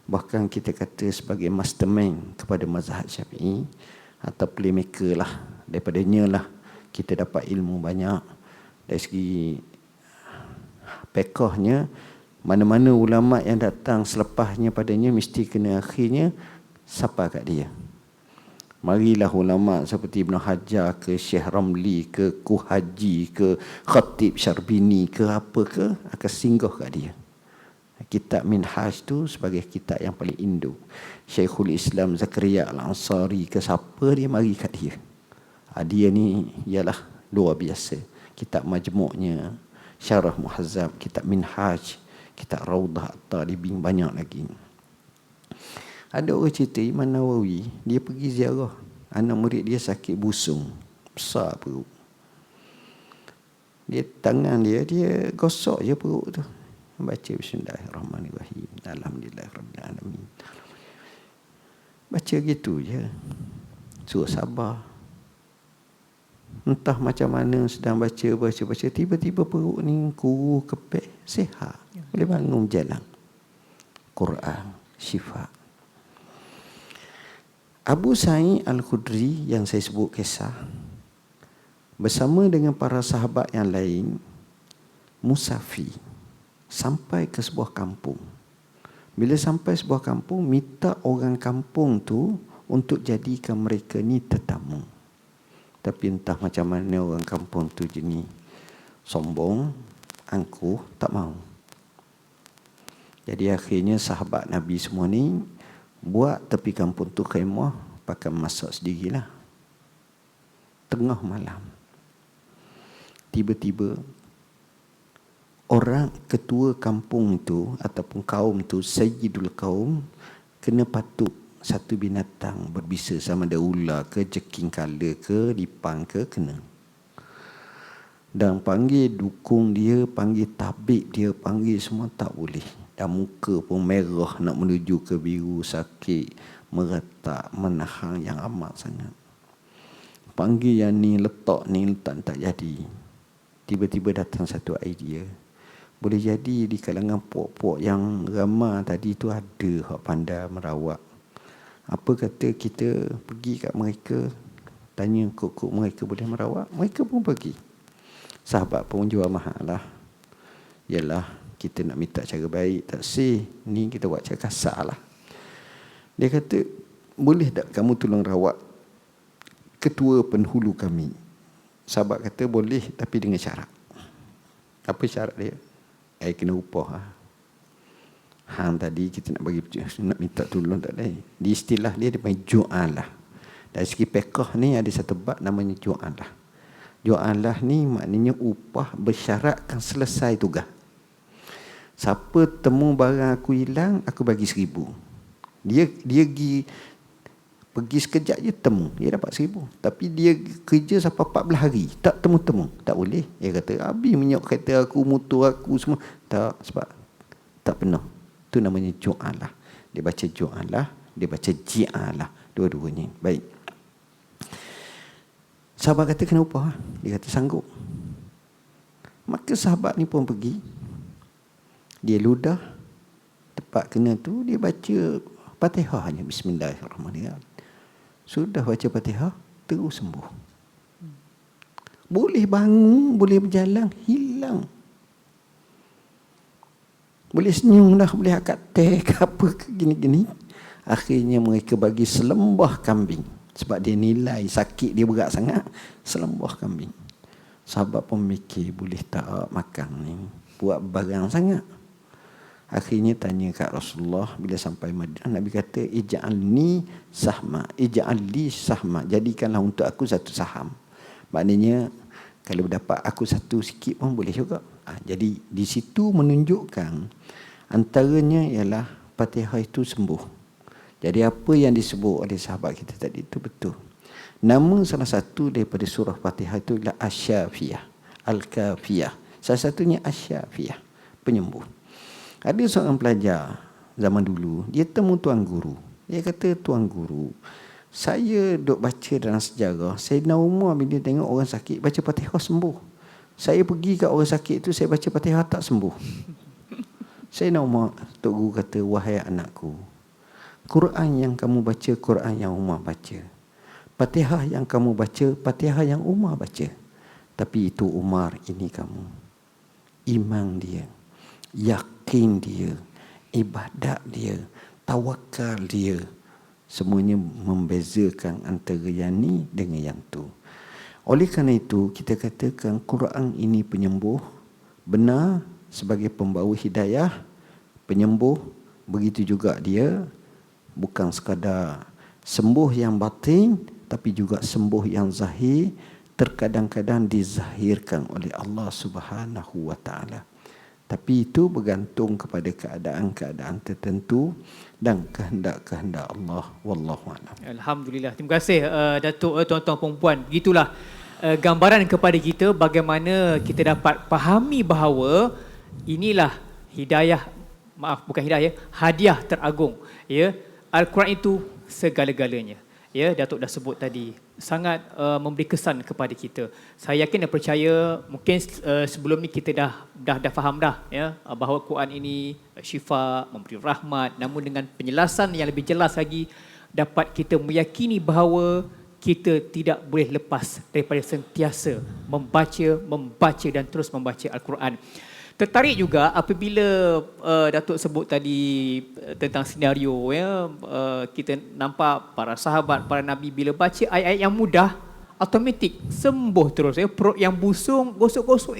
bahkan kita kata sebagai mastermind kepada mazhab Syafi'i, atau playmaker lah. Daripadanya lah kita dapat ilmu banyak. Dari segi pekahnya, mana-mana ulama yang datang selepasnya padanya mesti kena akhirnya sapa kat dia. Marilah ulama seperti Ibn Hajar ke Syekh Ramli ke Kuhaji ke Khatib Syarbini ke apa ke akan singgah kat dia. Kitab Minhaj tu sebagai kitab yang paling induk. Syekhul Islam Zakaria Al-Ansari ke siapa dia mari kat dia. Dia ni ialah luar biasa. Kitab majmuknya, Syarah Muhazzab, kitab Minhaj, kitab Raudah At-Talibin, banyak lagi. Ada orang cerita Imam Nawawi, dia pergi ziarah anak murid dia sakit busung, besar perut. Dia tangan dia gosok je perut tu. Baca Bismillahirrahmanirrahim. Alhamdulillahirabbil alamin. Baca gitu je. Suruh sabar. Entah macam mana sedang baca, tiba-tiba perut ni kuru, kepek, sihat. Boleh bangun jalan. Quran, syifa. Abu Sa'id Al-Khudri yang saya sebut kisah, bersama dengan para sahabat yang lain, musafir, sampai ke sebuah kampung. Bila sampai sebuah kampung, minta orang kampung tu untuk jadikan mereka ni tetamu. Tapi entah macam mana orang kampung tu jenis sombong, angkuh, tak mau. Jadi akhirnya sahabat Nabi semua ni buat tepi kampung tu khemah, pakai masak sendirilah. Tengah malam, tiba-tiba orang ketua kampung itu ataupun kaum tu, sayyidul kaum, kena patuk satu binatang berbisa, sama ada ular ke, jeking kala ke, lipang ke, kena. Dan panggil dukung dia, panggil tabik dia, panggil semua tak boleh. Dan muka pun merah nak menuju ke biru, sakit, meretak, menahan yang amat sangat. Panggil yang ni, letak ni, letak tak jadi. Tiba-tiba datang satu idea. Boleh jadi di kalangan puak-puak yang ramah tadi tu ada hak pandai merawat. Apa kata kita pergi kat mereka, tanya kok mereka boleh merawat? Mereka pun pergi. Sahabat pun jual mahal lah. Yalah, kita nak minta cara baik, tak sih, ni kita buat cara kasar lah. Dia kata, boleh tak kamu tolong rawat ketua penghulu kami? Sahabat kata, boleh, tapi dengan syarat. Apa syarat dia? Kena upah lah. Hang tadi kita nak bagi, nak minta tolong tak boleh. Di istilah dia panggil ju'alah. Dari segi fiqh ni ada satu bab namanya ju'alah. Ju'alah ni maknanya upah bersyaratkan selesai tugas. Siapa temu barang aku hilang, aku bagi 1,000. Dia pergi sekejap je temu, dia dapat 1,000. Tapi dia kerja sampai 14 hari, tak temu-temu, tak boleh. Dia kata, habis minyak kereta aku, motor aku semua. Tak, sebab tak penuh. Itu namanya ju'alah. Dia baca ju'alah, dia baca ji'alah. Dua-duanya. Baik. Sahabat kata, kenapa? Dia kata, sanggup. Maka sahabat ni pun pergi. Dia ludah, tepat kena tu, dia baca Fatihah hanya, Bismillahirrahmanirrahim. Sudah baca Fatihah, terus sembuh. Boleh bangun, boleh berjalan, hilang. Boleh senyum dah, boleh akad teh ke apa ke, gini-gini. Akhirnya mereka bagi selembah kambing. Sebab dia nilai sakit dia berat sangat, selembah kambing. Sahabat pun mikir, boleh tak makan ni, buat barang sangat. Akhirnya tanya kat Rasulullah bila sampai Madinah, Nabi kata, ij'alni sahma, ij'alli sahma, jadikanlah untuk aku satu saham. Maknanya kalau dapat aku satu sikit pun boleh juga. Jadi di situ menunjukkan antaranya ialah Fatihah itu sembuh. Jadi apa yang disebut oleh sahabat kita tadi itu betul. Nama salah satu daripada surah Fatihah itu ialah Asy-Syafiyah, Al-Kafiyah. Salah satunya Asy-Syafiyah, penyembuh. Ada seorang pelajar zaman dulu, dia temu tuan guru. Dia kata, tuan guru, saya duk baca dalam sejarah, Sayyidina Umar bila tengok orang sakit baca Fatihah sembuh. Saya pergi kat orang sakit tu, saya baca Fatihah tak sembuh. Sayyidina Umar, Tok Guru kata, wahai anakku, Quran yang kamu baca, Quran yang Umar baca. Fatihah yang kamu baca, Fatihah yang Umar baca. Tapi itu Umar, ini kamu. Iman dia, yakin dia, ibadat dia, tawakal dia, semuanya membezakan antara yang ni dengan yang tu. Oleh kerana itu, kita katakan Quran ini penyembuh, benar sebagai pembawa hidayah, penyembuh. Begitu juga dia bukan sekadar sembuh yang batin, tapi juga sembuh yang zahir, terkadang-kadang dizahirkan oleh Allah Subhanahu wa taala. Tapi itu bergantung kepada keadaan-keadaan tertentu dan kehendak-kehendak Allah. Wallahu a'lam. Alhamdulillah. Terima kasih Datuk, tuan-tuan perempuan. Begitulah gambaran kepada kita bagaimana kita dapat fahami bahawa inilah hidayah, bukan hidayah, hadiah teragung. Ya, Al-Quran itu segala-galanya. Ya, Datuk dah sebut tadi, sangat memberi kesan kepada kita. Saya yakin dan percaya mungkin sebelum ni kita dah faham dah, ya, bahawa Quran ini syifa, memberi rahmat, namun dengan penjelasan yang lebih jelas lagi dapat kita meyakini bahawa kita tidak boleh lepas daripada sentiasa membaca dan terus membaca Al-Quran. Tertarik juga apabila Datuk sebut tadi tentang senario, ya, kita nampak para sahabat, para nabi bila baca ayat-ayat yang mudah, automatik sembuh terus, ya. Perut yang busung gosok-gosok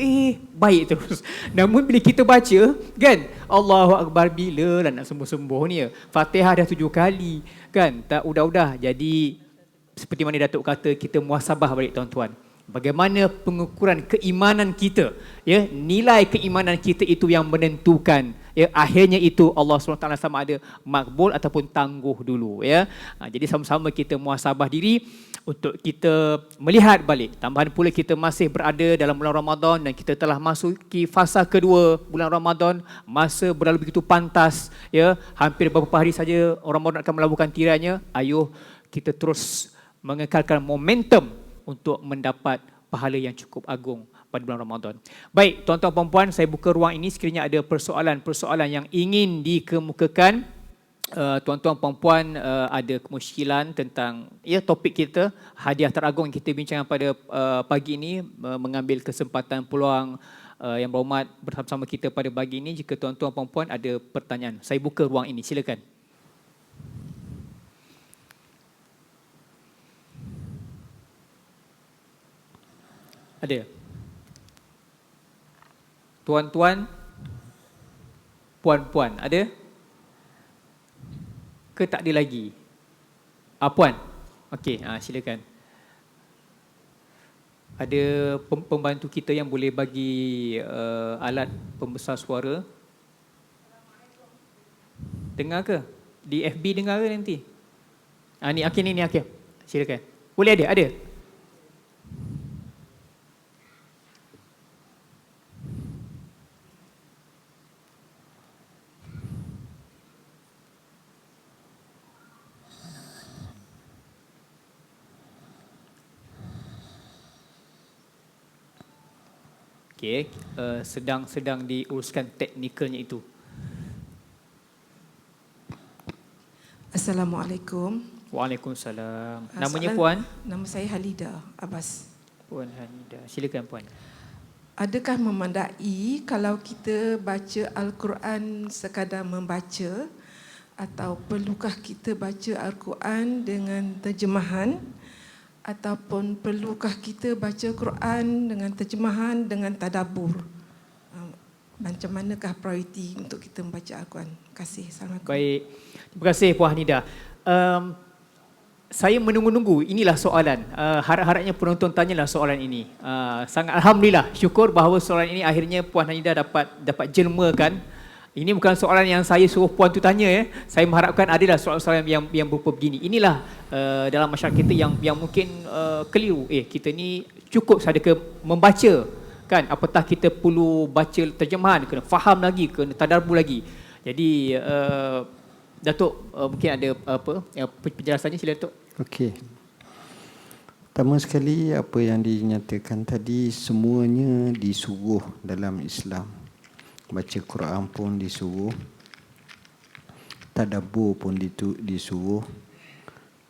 baik terus. Namun bila kita baca, kan, Allahu Akbar, bila lah nak sembuh-sembuh ni, ya. Fatihah dah 7 kali, kan, tak udah-udah. Jadi seperti mana Datuk kata, kita muhasabah balik, tuan-tuan. Bagaimana pengukuran keimanan kita, ya, nilai keimanan kita itu yang menentukan, ya, akhirnya itu Allah SWT sama ada makbul ataupun tangguh dulu, ya. Jadi sama-sama kita muhasabah diri untuk kita melihat balik. Tambahan pula kita masih berada dalam bulan Ramadan dan kita telah masuki fasa kedua bulan Ramadan. Masa berlalu begitu pantas, ya. Hampir beberapa hari saja Ramadan akan melabuhkan tirainya. Ayuh kita terus mengekalkan momentum untuk mendapat pahala yang cukup agung pada bulan Ramadan. Baik, tuan-tuan puan-puan, saya buka ruang ini sekiranya ada persoalan-persoalan yang ingin dikemukakan. Tuan-tuan puan-puan ada kemusykilan tentang, ya, topik kita, hadiah teragung yang kita bincangkan pada pagi ini, mengambil kesempatan peluang yang berhormat bersama-sama kita pada pagi ini. Jika tuan-tuan puan-puan ada pertanyaan, saya buka ruang ini, silakan. Ada? Tuan-tuan, puan-puan, ada? Ke tak ada lagi? Puan? Okey, silakan. Ada pembantu kita yang boleh bagi alat pembesar suara? Dengar ke? Di FB dengar ke nanti? Ni, okey, ni, okey. Silakan. Boleh ada? Okey, sedang diuruskan teknikalnya itu. Assalamualaikum. Waalaikumsalam. Namanya puan? Nama saya Halida Abbas. Puan Halida. Silakan puan. Adakah memandai kalau kita baca Al-Quran sekadar membaca, atau perlukah kita baca Al-Quran dengan terjemahan, ataupun perlukah kita baca Quran dengan terjemahan dengan tadabbur? Macam manakah prioriti untuk kita membaca Al-Quran? Terima kasih. Assalamualaikum. Baik. Terima kasih Puan Hanida. Saya menunggu-nunggu, inilah soalan. Harap-harapnya penonton tanyalah soalan ini. Sangat alhamdulillah, syukur bahawa soalan ini akhirnya Puan Hanida dapat jelmakan. Ini bukan soalan yang saya suruh puan tu tanya, ya. Saya mengharapkan adalah soalan-soalan yang berupa begini. Inilah dalam masyarakat kita yang mungkin keliru. Kita ni cukup sahaja ke membaca, kan? Apatah kita perlu baca terjemahan, kena faham lagi, kena tadabbur lagi. Jadi Datuk mungkin ada penjelasannya, sila Datuk. Okey. Pertama sekali, apa yang dinyatakan tadi semuanya disuruh dalam Islam. Baca Quran pun disuruh, tadabbur pun disuruh,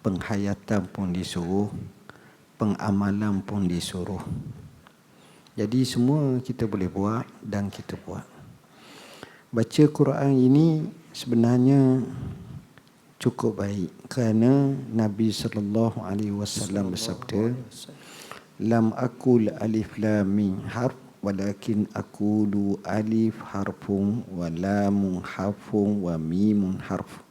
penghayatan pun disuruh, pengamalan pun disuruh. Jadi semua kita boleh buat dan kita buat. Baca Quran ini sebenarnya cukup baik kerana Nabi sallallahu alaihi wasallam bersabda, lam aqul alif lam mim harf walakin aqulu alif harfun wa lam harfun wa mim harf.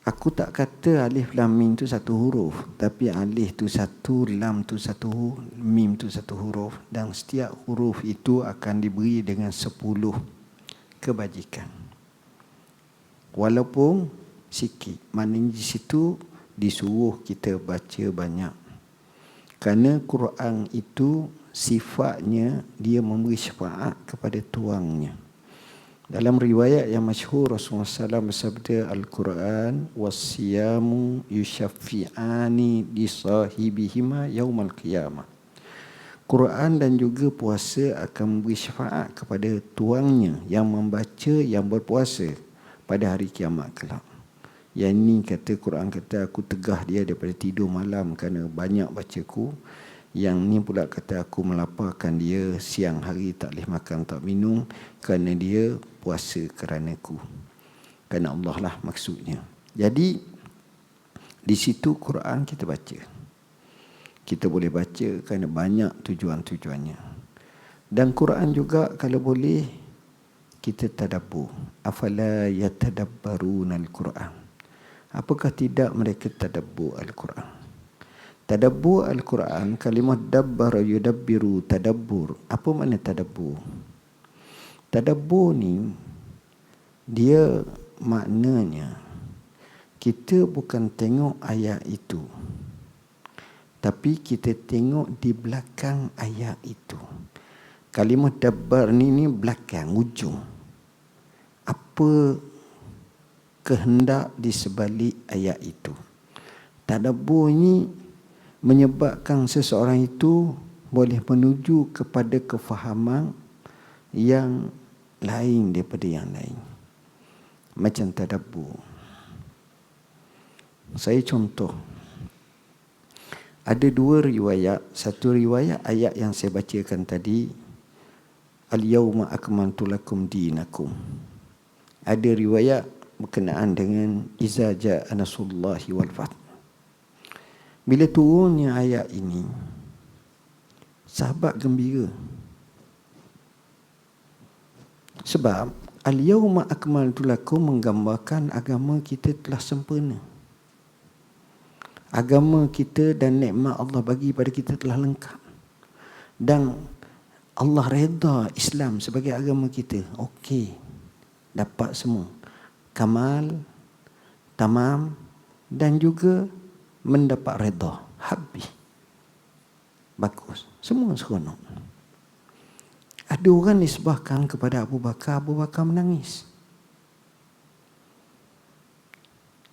Aku tak kata alif lam mim tu satu huruf, tapi alif tu satu, lam tu satu, mim tu satu huruf, dan setiap huruf itu akan diberi dengan 10 kebajikan. Walaupun sikit, maknanya di situ disuruh kita baca banyak. Kerana Quran itu sifatnya dia memberi syafaat kepada tuangnya. Dalam riwayat yang masyhur Rasulullah SAW bersabda, Al-Quran was-siyamu yushaffi'ani li sahibihima yaumal qiyamah. Quran dan juga puasa akan memberi syafaat kepada tuangnya yang membaca, yang berpuasa pada hari kiamat kelak. Yang ini kata Quran kata aku tegah dia daripada tidur malam kerana banyak bacaku. Yang ni pula kata aku melaparkan dia siang hari tak boleh makan tak minum kerana dia puasa kerana-ku. Kerana Allah lah maksudnya. Jadi di situ Quran kita baca. Kita boleh baca kerana banyak tujuan-tujuannya. Dan Quran juga kalau boleh kita tadabbur. Afala yatadabbaruna al-Quran. Apakah tidak mereka tadabbur Al-Quran? Tadabbur Al-Quran, kalimah dabbara yudabbiru, tadabbur. Apa makna tadabbur? Tadabbur ni dia maknanya kita bukan tengok ayat itu, tapi kita tengok di belakang ayat itu. Kalimah dabbar ni belakang, ujung. Apa kehendak di sebalik ayat itu? Tadabbur ni menyebabkan seseorang itu boleh menuju kepada kefahaman yang lain daripada yang lain. Macam tadabbur. Saya contoh. Ada dua riwayat. Satu riwayat ayat yang saya bacakan tadi, Al-yawma akmaltu lakum dinakum. Ada riwayat berkenaan dengan iza ja'a nasrullahi wal fath. Bila turunnya ayat ini, sahabat gembira. Sebab al-yawma akmaltu lakum menggambarkan agama kita telah sempurna. Agama kita dan nikmat Allah bagi pada kita telah lengkap. Dan Allah redha Islam sebagai agama kita. Okey. Dapat semua. Kamal, tamam dan juga mendapat redha. Habis. Bagus. Semua seronok. Ada orang nisbahkan kepada Abu Bakar. Abu Bakar menangis.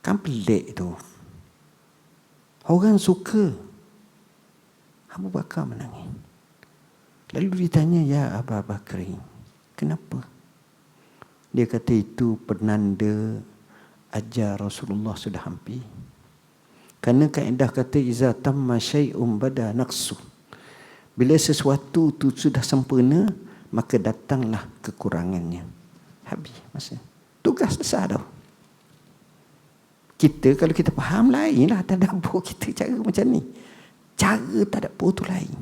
Kan pelik tu. Orang suka. Abu Bakar menangis. Lalu ditanya, ya Abu Bakar, kenapa? Dia kata itu penanda ajar Rasulullah sudah hampir. Kerana kaedah kata iza tamma syai'un bada naqsu. Bila sesuatu itu sudah sempurna, maka datanglah kekurangannya. Habis masa. Tugas besar dah. Kita kalau kita faham lainlah tadabbur kita cara macam ni. Cara tadabbur tu lain.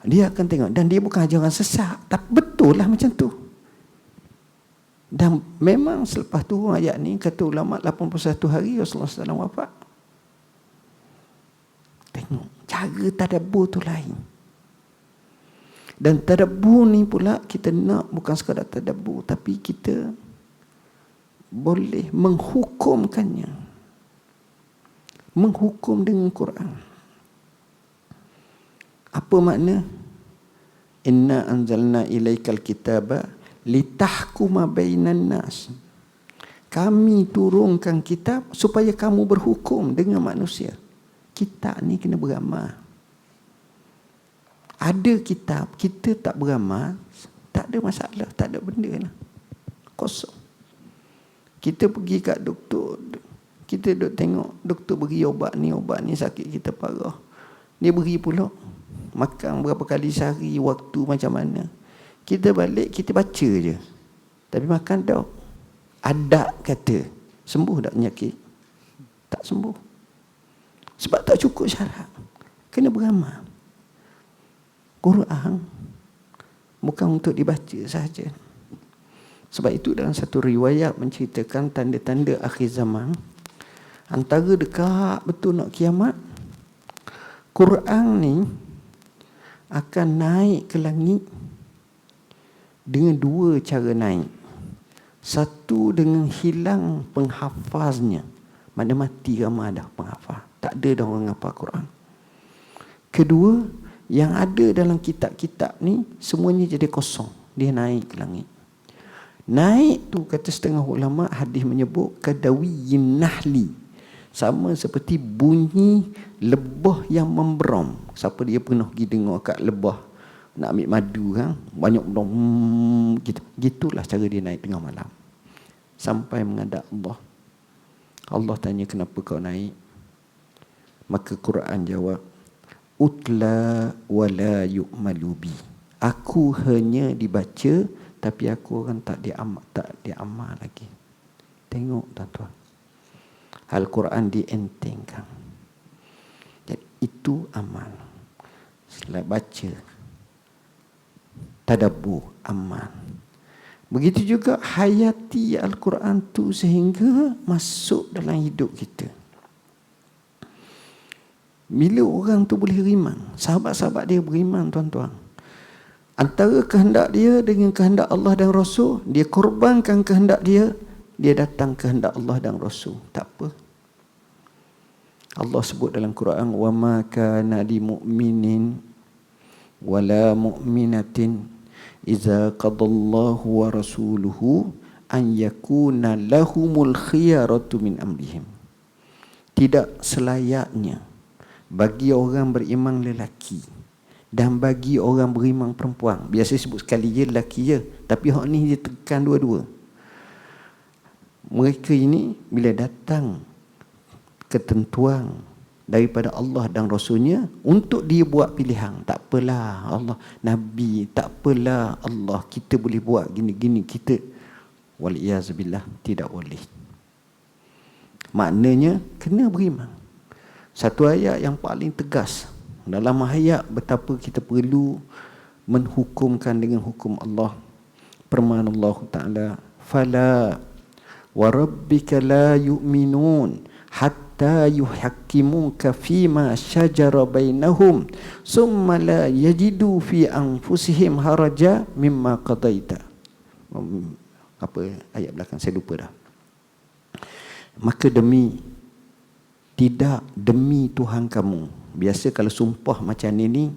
Dia akan tengok dan dia bukan ajaran sesat, tapi betul lah macam tu. Dan memang selepas turun ayat ni, kata ulama 81 hari Rasulullah SAW wafat. Tengok, cara tadabbur tu lain. Dan tadabbur ni pula kita nak bukan sekadar tadabbur, tapi kita boleh menghukumkannya. Menghukum dengan Quran. Apa makna? Inna anzalna ilaikal kitaba litahkuma bainan nas. Kami turunkan kitab supaya kamu berhukum dengan manusia. Kitab ni kena beramal. Ada kitab, kita tak beramal, tak ada masalah, tak ada benda lah. Kosong. Kita pergi kat doktor, kita duk tengok doktor beri obat ni sakit kita parah. Dia beri pula makan berapa kali sehari, waktu macam mana. Kita balik, kita baca je. Tapi makan tak. Adat kata, sembuh tak penyakit? Tak sembuh. Sebab tak cukup syarat. Kena beramal. Quran bukan untuk dibaca sahaja. Sebab itu dalam satu riwayat menceritakan tanda-tanda akhir zaman, antara dekat betul nak kiamat, Quran ni akan naik ke langit dengan dua cara naik. Satu, dengan hilang penghafaznya. Mana mati ramai dah penghafaz. Tak ada dah orang hafal Quran. Kedua, yang ada dalam kitab-kitab ni semuanya jadi kosong. Dia naik ke langit. Naik tu kata setengah ulama hadis menyebut kadawiyin nahli. Sama seperti bunyi lebah yang memberom. Siapa dia pernah pergi dengar kat lebah nak ambil madu kan, banyak dom gitu. Gitulah cara dia naik tengah malam. Sampai menghadap Allah. Allah tanya, kenapa kau naik? Maka Quran jawab, utla wala yu'malu bi. Aku hanya dibaca tapi aku orang tak diamal lagi. Tengok tuan-tuan. Al-Quran dientengkan. Jadi itu amal. Selain baca, tadabbur, amal. Begitu juga hayati Al-Quran tu sehingga masuk dalam hidup kita. Bila orang tu boleh beriman, sahabat-sahabat dia beriman tuan-tuan, antara kehendak dia dengan kehendak Allah dan Rasul, dia korbankan kehendak dia, dia datang kehendak Allah dan Rasul. Tak apa. Allah sebut dalam Quran, wa ma kana li mu'minin wala mu'minatin iza qadallahu wa rasuluhu an yakuna lahumul khiyaratu min amrihim. Tidak selayaknya bagi orang beriman lelaki dan bagi orang beriman perempuan. Biasa sebut sekali je lelaki je, tapi hak ni dia tekan dua-dua. Mereka ini bila datang ketentuan daripada Allah dan Rasulnya untuk dia buat pilihan, tak apalah Allah, Nabi, tak apalah Allah, kita boleh buat gini-gini, kita waliyazubillah, tidak boleh. Maknanya kena beriman. Satu ayat yang paling tegas dalam ayat betapa kita perlu menhukumkan dengan hukum Allah. Firman Allah Ta'ala, fala wa rabbika la yu'minun hatta yuhakkimuka fima syajara bainahum summa la yajidu fi anfusihim haraja mimma qadaita. Apa ayat belakang saya lupa dah. Maka demi Tuhan kamu. Biasa kalau sumpah macam ini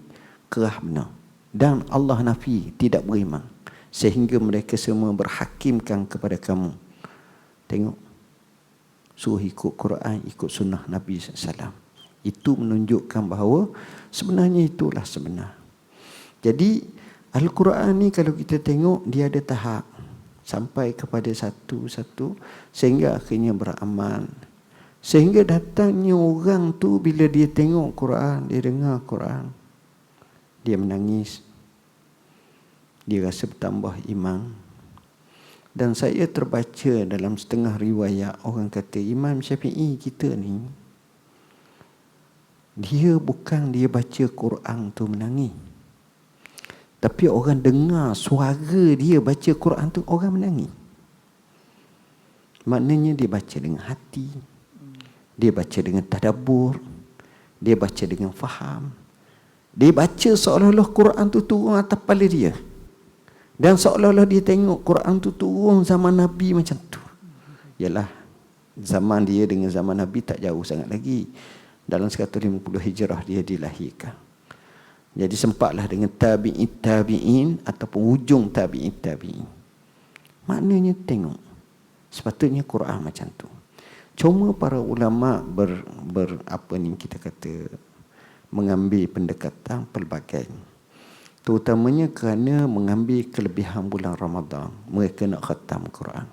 kerah benar. Dan Allah nafi, tidak beriman, sehingga mereka semua berhakimkan kepada kamu. Tengok, suruh ikut Quran, ikut sunnah Nabi SAW. Itu menunjukkan bahawa sebenarnya itulah sebenar. Jadi Al-Quran ni kalau kita tengok, dia ada tahap sampai kepada satu-satu sehingga akhirnya beramal. Sehingga datangnya orang tu bila dia tengok Quran, dia dengar Quran, dia menangis, dia rasa bertambah iman. Dan saya terbaca dalam setengah riwayat, orang kata Imam Syafi'i kita ni, dia bukan dia baca Quran tu menangis, tapi orang dengar suara dia baca Quran tu, orang menangis. Maknanya dia baca dengan hati, dia baca dengan tadabbur, dia baca dengan faham. Dia baca seolah-olah Quran tu turun atas kepala dia. Dan seolah-olah dia tengok Quran tu turun zaman Nabi macam tu. Yalah, zaman dia dengan zaman Nabi tak jauh sangat lagi. Dalam 150 hijrah dia dilahirkan. Jadi sempatlah dengan tabi'in ataupun hujung tabi'in. Maknanya tengok, sepatutnya Quran macam tu. Cuma para ulama kita kata mengambil pendekatan pelbagai. Terutamanya kerana mengambil kelebihan bulan Ramadan, mereka nak khatam Quran.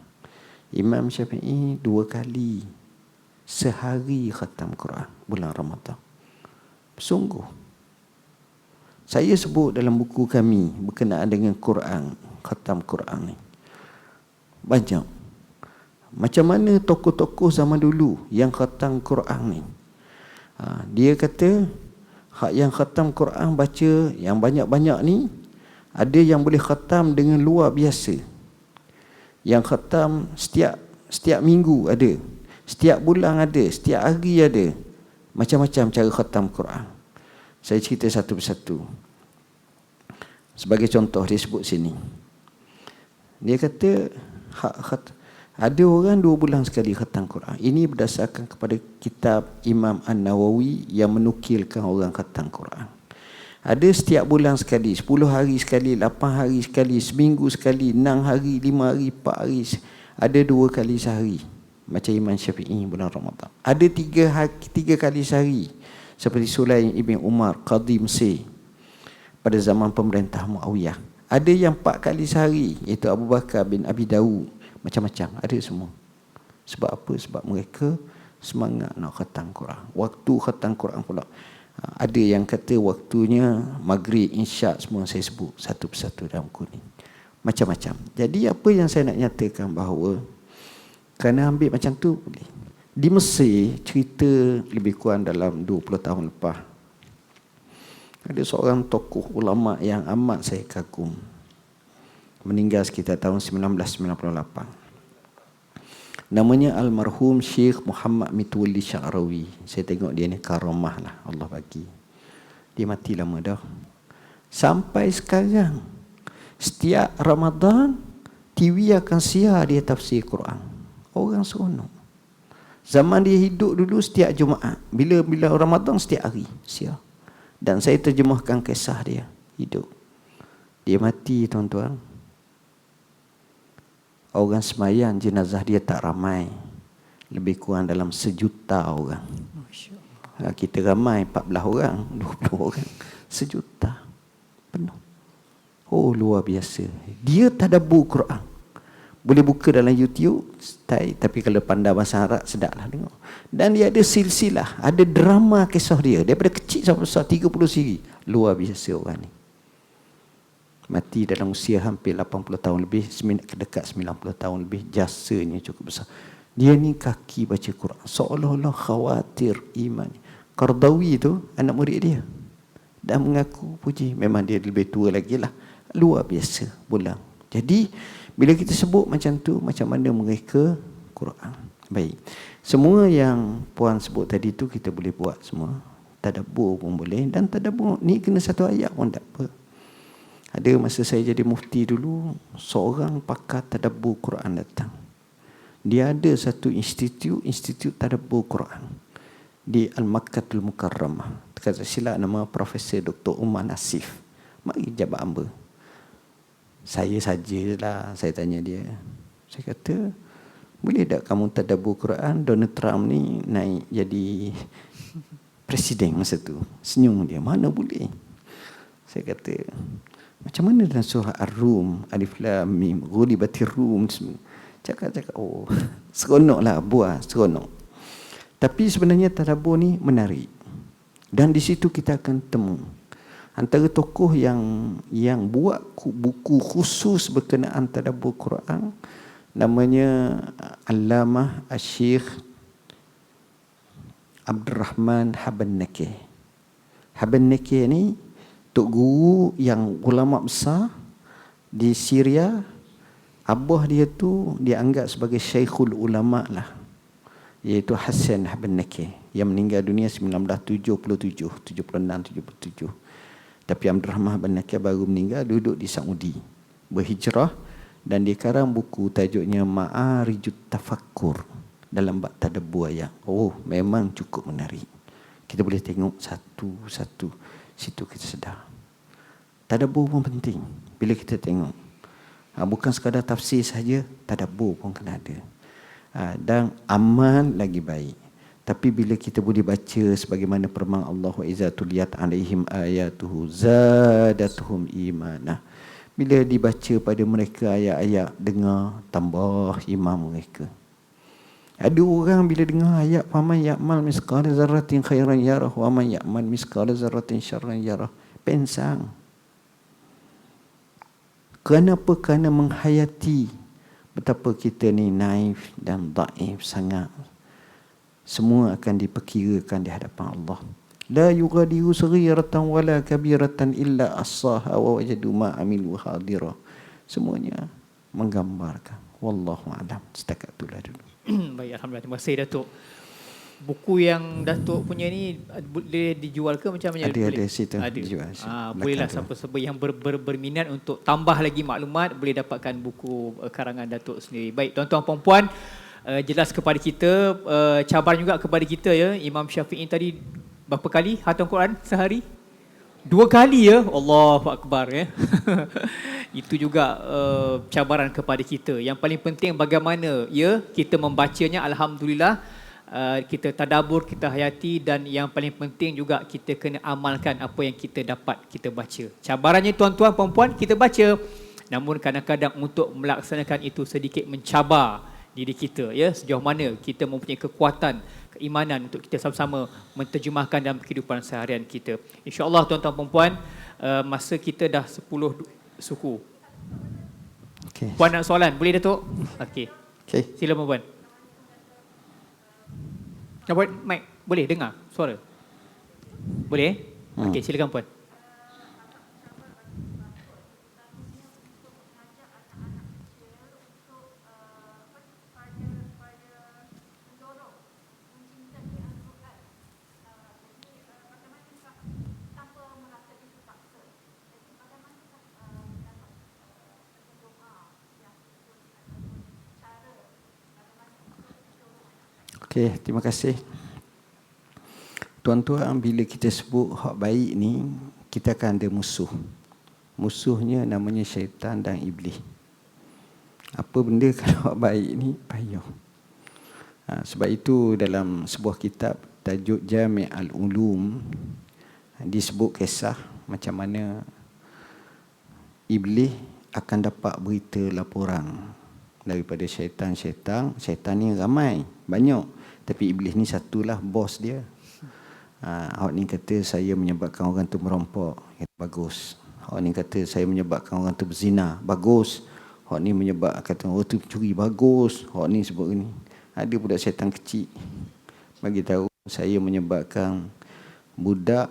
Imam Syafi'i 2 kali sehari khatam Quran bulan Ramadan. Sungguh. Saya sebut dalam buku kami berkenaan dengan Quran, khatam Quran ni. Banyak. Macam mana tokoh-tokoh zaman dulu yang khatam Quran ni. Dia kata hak yang khatam Quran baca yang banyak-banyak ni, ada yang boleh khatam dengan luar biasa. Yang khatam setiap minggu ada, setiap bulan ada, setiap hari ada. Macam-macam cara khatam Quran. Saya cerita satu persatu. Sebagai contoh dia sebut sini. Dia kata ada orang 2 bulan sekali khatam Quran. Ini berdasarkan kepada kitab Imam An-Nawawi yang menukilkan orang khatam Quran. Ada setiap bulan sekali, 10 hari sekali, 8 hari sekali, seminggu sekali, 6 hari, 5 hari, 4 hari. Ada 2 kali sehari. Macam Imam Syafi'i bulan Ramadan. Ada 3 kali sehari. Seperti Sulaim Ibn Umar, Qadhi Mesir pada zaman pemerintah Muawiyah. Ada yang 4 kali sehari, iaitu Abu Bakar bin Abi Dawud. Macam-macam, ada semua. Sebab apa? Sebab mereka semangat nak khatam Quran. Waktu khatam Quran pula. Ada yang kata waktunya maghrib, isyak, semua saya sebut satu persatu dalam buku ni. Macam-macam. Jadi apa yang saya nak nyatakan bahawa kerana ambil macam tu boleh. Di Mesir, cerita lebih kurang dalam 20 tahun lepas, ada seorang tokoh ulama yang amat saya kagum, meninggal sekitar tahun 1998. Namanya almarhum Syekh Muhammad Mitwalli Sya'rawi. Saya tengok dia ni karamah lah Allah bagi. Dia mati lama dah. Sampai sekarang setiap Ramadan TV akan siar dia tafsir Quran. Orang seronok. Zaman dia hidup dulu setiap Jumaat, bila Ramadan setiap hari siar. Dan saya terjemahkan kisah dia hidup. Dia mati tuan-tuan. Orang semayang jenazah dia tak ramai. Lebih kurang dalam 1 juta orang. Kita ramai 14 orang, 20 orang. 1 juta. Penuh. Oh, luar biasa. Dia tadabbur Quran. Boleh buka dalam YouTube, tapi kalau pandai bahasa Arab sedaplah tengok. Dan dia ada silsilah, ada drama kisah dia. Daripada kecil sampai besar 30 siri. Luar biasa orang ni. Mati dalam usia hampir 80 tahun lebih, dekat 90 tahun lebih. Jasanya cukup besar. Dia ni kaki baca Quran, seolah-olah khawatir iman. Qardawi tu anak murid dia, dan mengaku puji. Memang dia lebih tua lagi lah. Luar biasa pulang. Jadi bila kita sebut macam tu, macam mana mereka Quran. Baik. Semua yang puan sebut tadi tu kita boleh buat semua. Tadabbur pun boleh, dan tadabbur ni kena 1 ayat pun tak apa. Ada masa saya jadi mufti dulu, seorang pakar tadabbur Quran datang. Dia ada satu institut tadabbur Quran di Al-Makkatul Mukarramah. Tak silap nama Profesor Dr. Umar Nasif. Mari jabat hamba. Saya sajalah, saya tanya dia. Saya kata, boleh tak kamu tadabbur Quran? Donald Trump ni naik jadi presiden masa tu. Senyum dia, mana boleh? Saya kata, macam mana dalam surah Ar-Rum, Alif Lam Mim, Ghulibatir Rum, cakap-cakap, oh, seronoklah buat, seronok. Tapi sebenarnya tadabbur ni menarik. Dan di situ kita akan temu antara tokoh yang buat buku khusus berkenaan tadabbur Quran, namanya Allamah Asy-Syaikh Abdul Rahman Habban Nakih. Habban Nakih ni tok guru yang ulama besar di Syria. Abah dia tu dianggap sebagai Syekhul Ulama lah, iaitu Hasan Habban Nakih, yang meninggal dunia 1977, 76-77. Tapi Abdul Rahman bin Nakih baru meninggal, duduk di Saudi, berhijrah, dan dia karang buku tajuknya Ma'arijut Tafakkur dalam bab tadabbur ayat. Oh, memang cukup menarik. Kita boleh tengok satu-satu, situ kita sedar. Tadabbur pun penting. Bila kita tengok, bukan sekadar tafsir saja, tadabbur pun kena ada. Dan amal lagi baik. Tapi bila kita boleh baca sebagaimana firman Allah, wa iza tuliyat alaihim ayatuhu zadatuhum imanah. Bila dibaca pada mereka ayat-ayat, dengar, tambah iman mereka. Ada orang bila dengar ayat faman ya'mal misqala zarratin khairan yarah wa man ya'mal misqala zarratin syarran yarah, pensang. Kenapa? Kerana menghayati betapa kita ni naif dan daif sangat. Semua akan diperkirakan di hadapan Allah. La yughadiru saghiratan wala kabiratan illa ahsaha wa wajadu ma amilu hadira. Semuanya menggambarkan. Wallahu a'lam. Setakat itulah dulu. Baik, alhamdulillah. Terima kasih Datuk. Buku yang Datuk punya ni boleh dijual ke macam mana? Ada situ Ada. dijual. Bolehlah siapa-siapa yang berminat untuk tambah lagi maklumat boleh dapatkan buku karangan Datuk sendiri. Baik, tuan-tuan puan-puan, jelas kepada kita, cabaran juga kepada kita ya. Imam Syafi'i tadi berapa kali khatam Quran sehari? 2 kali ya. Allahu Akbar ya. Itu juga cabaran kepada kita. Yang paling penting bagaimana ya kita membacanya, alhamdulillah. Kita tadabbur, kita hayati, dan yang paling penting juga kita kena amalkan apa yang kita dapat kita baca. Cabarannya tuan-tuan puan-puan, kita baca, namun kadang-kadang untuk melaksanakan itu sedikit mencabar diri kita ya, sejauh mana kita mempunyai kekuatan keimanan untuk kita sama-sama menterjemahkan dalam kehidupan seharian kita. InsyaAllah tuan-tuan puan-puan, masa kita dah 10 suku. Okay. Puan nak soalan? Boleh Datuk? Okey. Okay. Sila puan. Buat mic, boleh dengar suara? Boleh? Okey, silakan puan. Okey, terima kasih. Tuan-tuan, bila kita sebut hak baik ni, kita akan ada musuh. Musuhnya namanya syaitan dan iblis. Apa benda kalau hak baik ni payah. Sebab itu dalam sebuah kitab tajuk Jami' al-Ulum disebut kisah macam mana iblis akan dapat berita laporan daripada syaitan-syaitan. Syaitan ni ramai, banyak. Tapi iblis ni satulah bos dia. Awak ni kata saya menyebabkan orang tu merampok, bagus. Awak ni kata saya menyebabkan orang tu berzina, bagus. Awak ni menyebabkan orang tu curi, bagus. Awak ni sebut ni. Ada budak syaitan kecil bagi tahu saya menyebabkan budak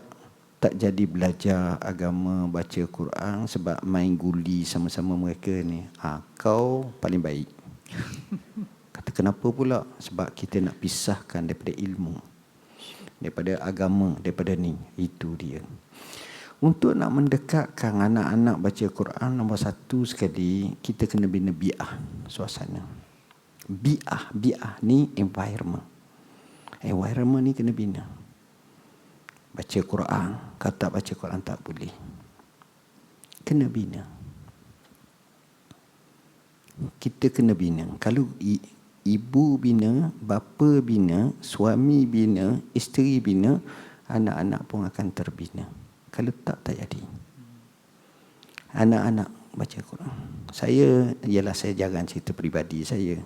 tak jadi belajar agama, baca Quran sebab main guli sama-sama mereka ni. Kau paling baik. Kata kenapa pula? Sebab kita nak pisahkan daripada ilmu, daripada agama, daripada ni. Itu dia. Untuk nak mendekatkan anak-anak baca Quran, nombor satu sekali, kita kena bina bi'ah, suasana. Bi'ah ni environment. Environment ni kena bina. Baca Quran, kalau tak baca Quran tak boleh. Kena bina. Kita kena bina. Kalau ibu bina, bapa bina, suami bina, isteri bina, anak-anak pun akan terbina. Kalau tak jadi. Anak-anak baca Quran. Saya jarang cerita peribadi saya.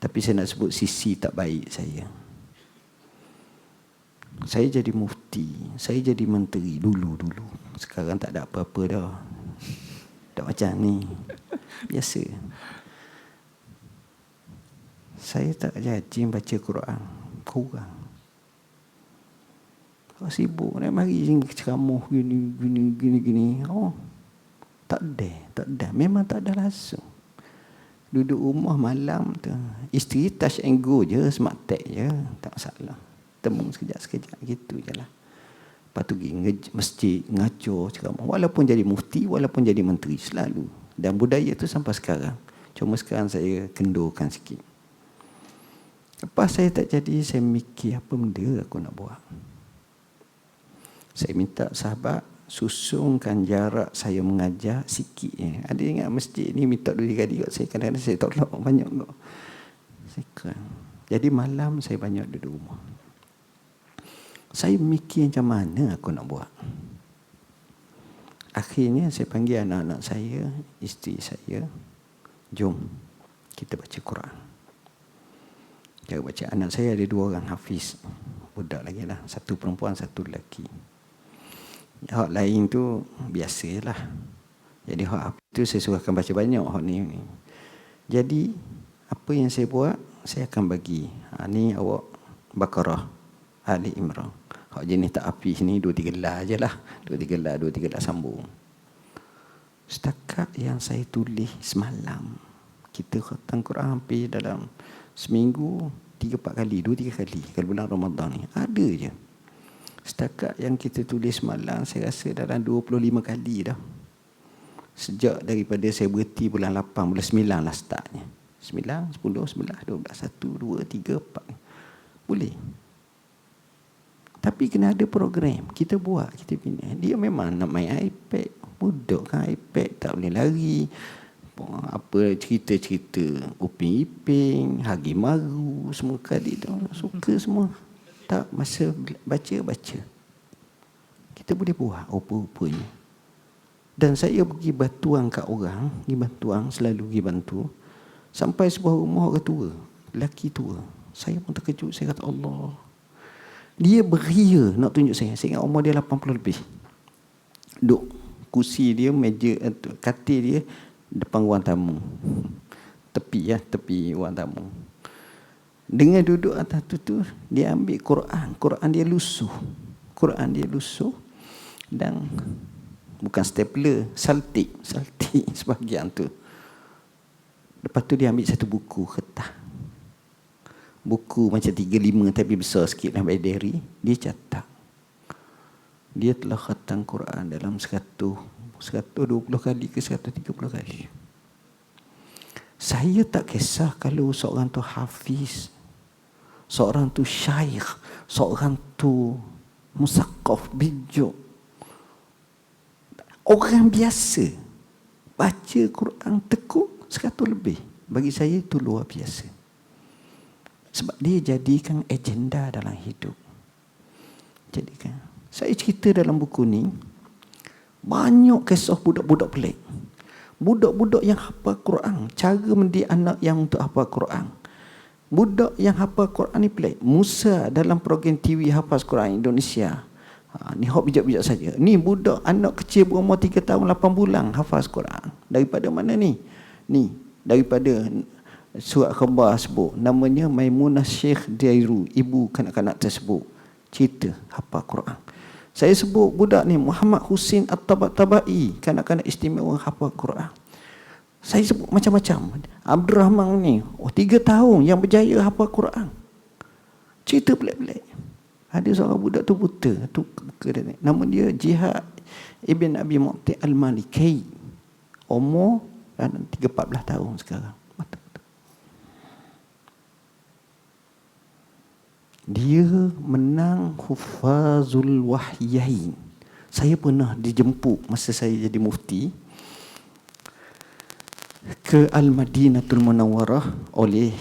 Tapi saya nak sebut sisi tak baik saya. Saya jadi mufti, saya jadi menteri dulu. Sekarang tak ada apa-apa dah. Tak macam ni. Biasa. Saya tak rajin baca Quran. Kurang. Kau sibuk nak mari ceramah gini. Tak ada. Memang tak ada langsung. Duduk rumah malam tu. Isteri touch and go je, smart tag je. Tak masalah. Temu sekejap gitu je lah. Lepas tu pergi masjid, ngaco ceramah. Walaupun jadi mufti, walaupun jadi menteri selalu. Dan budaya tu sampai sekarang. Cuma sekarang saya kendurkan sikit. Lepas saya tak jadi, saya mikir apa benda aku nak buat. Saya minta sahabat susungkan jarak saya mengajar sikit je. Ada ingat masjid ni minta 2 kali kat saya. Kadang-kadang saya tolak banyak kot. Jadi malam saya banyak duduk rumah. Saya mikir macam mana aku nak buat. Akhirnya saya panggil anak-anak saya, isteri saya. Jom kita baca Quran. Cara baca. Anak saya ada 2 orang hafiz. Budak lagi lah. 1 perempuan, 1 lelaki. Hak lain tu biasalah. Jadi hak tu saya suruhkan baca banyak hak ni. Jadi apa yang saya buat, saya akan bagi. Ni awak Baqarah, Ali Imran. Kalau jenis tak api sini 2-3 gelar je lah. 2-3 gelar sambung. Setakat yang saya tulis semalam, kita khatam Quran hampir dalam seminggu 3-4 kali, 2-3 kali kalau bulan Ramadan ni. Ada je. Setakat yang kita tulis semalam, saya rasa dalam 25 kali dah. Sejak daripada saya berhenti bulan 8, bulan 9 lah startnya. 9, 10, 11, 12, 1, 2, 3, 4. Boleh. Tapi kena ada program. Kita buat, kita bina. Dia memang nak main iPad. Budak kan iPad, tak boleh lari. Apa cerita-cerita Upin Ipin, Hagi Maru, semua kali tu. Suka semua. Tak, masa baca. Kita boleh buat apa-apanya. Dan saya pergi bantuan kat orang, selalu pergi bantu. Sampai sebuah rumah orang tua, lelaki tua. Saya pun terkejut, saya kata Allah. Dia beria nak tunjuk saya. Saya ingat umur dia 80 lebih. Duduk kursi dia, meja, katil dia depan ruang tamu. Tepi ruang tamu. Dengan duduk atas tu, dia ambil Quran dia lusuh. Dan bukan stapler, saltik sebahagian tu. Lepas tu dia ambil satu buku kertas. Buku macam 3-5 tapi besar sikit lah, by diary. Dia catat. Dia telah khatam Quran dalam 120 kali ke 130 kali. Saya tak kisah kalau seorang tu hafiz, seorang tu syaikh, seorang tu musaqqaf, bijak. Orang biasa baca Quran tekuk 100 lebih. Bagi saya itu luar biasa. Sebab dia jadikan agenda dalam hidup. Jadikan. Saya cerita dalam buku ni banyak kisah budak-budak pelik. Budak-budak yang hafal Quran, cara mendidik anak yang untuk hafal Quran. Budak yang hafal Quran ni pelik. Musa dalam program TV hafal Quran Indonesia. Ni hak bijak-bijak saja. Ni budak anak kecil berumur 3 tahun 8 bulan hafaz Quran. Daripada mana ni? Ni daripada surat khabar sebut. Namanya Maimunah Syekh Dairu, ibu kanak-kanak tersebut. Cerita hafal Quran. Saya sebut budak ni Muhammad Husin At-Tabatabai, kanak-kanak istimewa hafal Quran. Saya sebut macam-macam. Abdul Rahman ni 3 tahun yang berjaya hafal Quran. Cerita pelik-pelik. Ada seorang budak tu buta, nama dia Jihad Ibn Abi Mu'ti Al-Maliki. Umur 13-14 tahun sekarang. Dia menang Hufazul Wahyain. Saya pernah dijemput masa saya jadi mufti ke Al-Madinatul Munawwarah oleh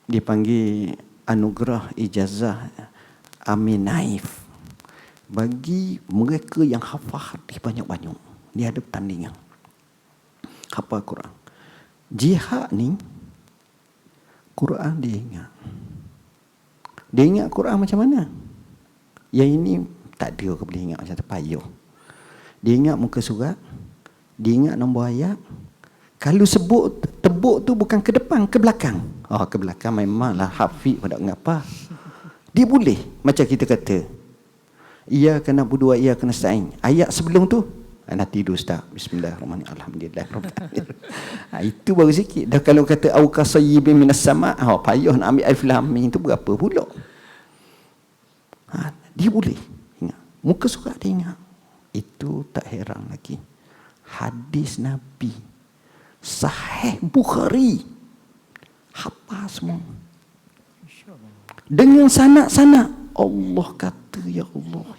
dipanggil anugerah ijazah Amin Naif bagi mereka yang hafal hadis banyak-banyak. Dia ada pertandingan hafal Quran. Jihad ni Quran dia ingat. Dia ingat Quran macam mana? Yang ini tak ada boleh ingat macam terpayuh. Dia ingat muka surat, dia ingat nombor ayat. Kalau sebut tebuk tu bukan ke depan, ke belakang. Ke belakang memanglah hafiz pada ngapa. Dia boleh macam kita kata ia kena berdua, ia kena sa'in. Ayat sebelum tu nak tidur ustaz. Bismillahirrahmanirrahim. Alhamdulillahirabbil. Itu baru sikit. Dah kalau kata au kasayyibin minas sama', payah nak ambil alif lam mim tu berapa pula. Dia boleh ingat. Muka surat dia ingat. Itu tak heran lagi. Hadis Nabi Sahih Bukhari hafal semua. Dengan sanad-sanad. Allah kata, ya Allah.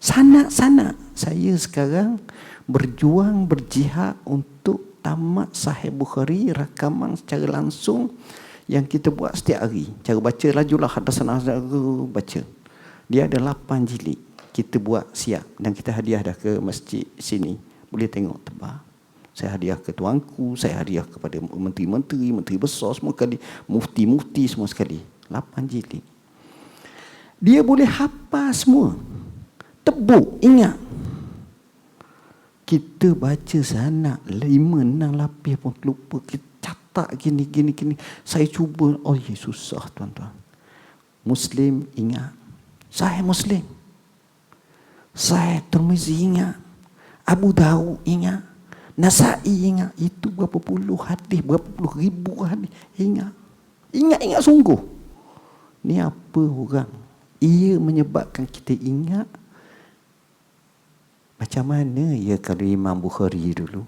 Sanad-sanad. Saya sekarang berjuang, berjihad untuk tamat Sahih Bukhari, rakaman secara langsung yang kita buat setiap hari. Cara baca lajulah hadatsana baca. Dia ada 8 jilid. Kita buat siap dan kita hadiah dah ke masjid sini. Boleh tengok tebal. Saya hadiah ke tuanku, saya hadiah kepada menteri-menteri, menteri besar semua kali, mufti-mufti semua sekali. 8 jilid. Dia boleh hafal semua. Tebuk, ingat. Kita baca sanak 5, 6 lapis pun lupa. Kita catat gini. Saya cuba, susah tuan-tuan. Muslim ingat. Sahih Muslim. Sahih Tirmizi ingat. Abu Daud ingat. Nasai ingat. Itu berapa puluh hadis, berapa puluh ribu hadis. Ingat sungguh. Ni apa orang? Ia menyebabkan kita ingat. Macam mana ya kalau Imam Bukhari dulu?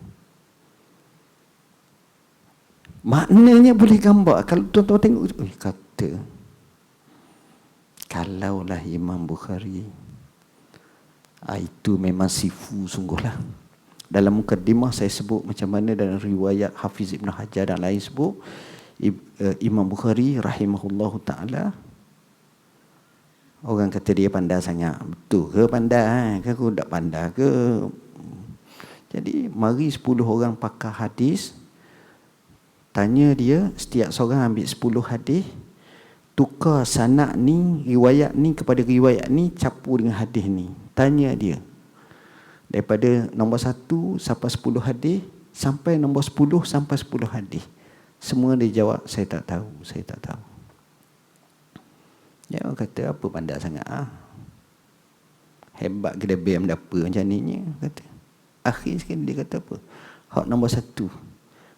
Maknanya boleh gambar. Kalau tuan-tuan tengok, kata, kalaulah Imam Bukhari, itu memang sifu sungguhlah. Dalam mukadimah saya sebut macam mana dalam riwayat Hafiz Ibn Hajar dan lain sebut, Imam Bukhari rahimahullahu ta'ala, orang kata dia pandai sangat. Betul ke pandai? Ke aku tak pandai ke? Jadi mari 10 orang pakar hadis, tanya dia, setiap seorang ambil 10 hadis, tukar sanad ni, riwayat ni kepada riwayat ni, campur dengan hadis ni. Tanya dia, daripada nombor 1 sampai 10 hadis, sampai nombor 10 sampai 10 hadis. Semua dia jawab, saya tak tahu. Dia kata, apa pandai sangat hebat ke lebih apa macam ni, kata. Akhir sekali dia kata apa? Hak nombor 1,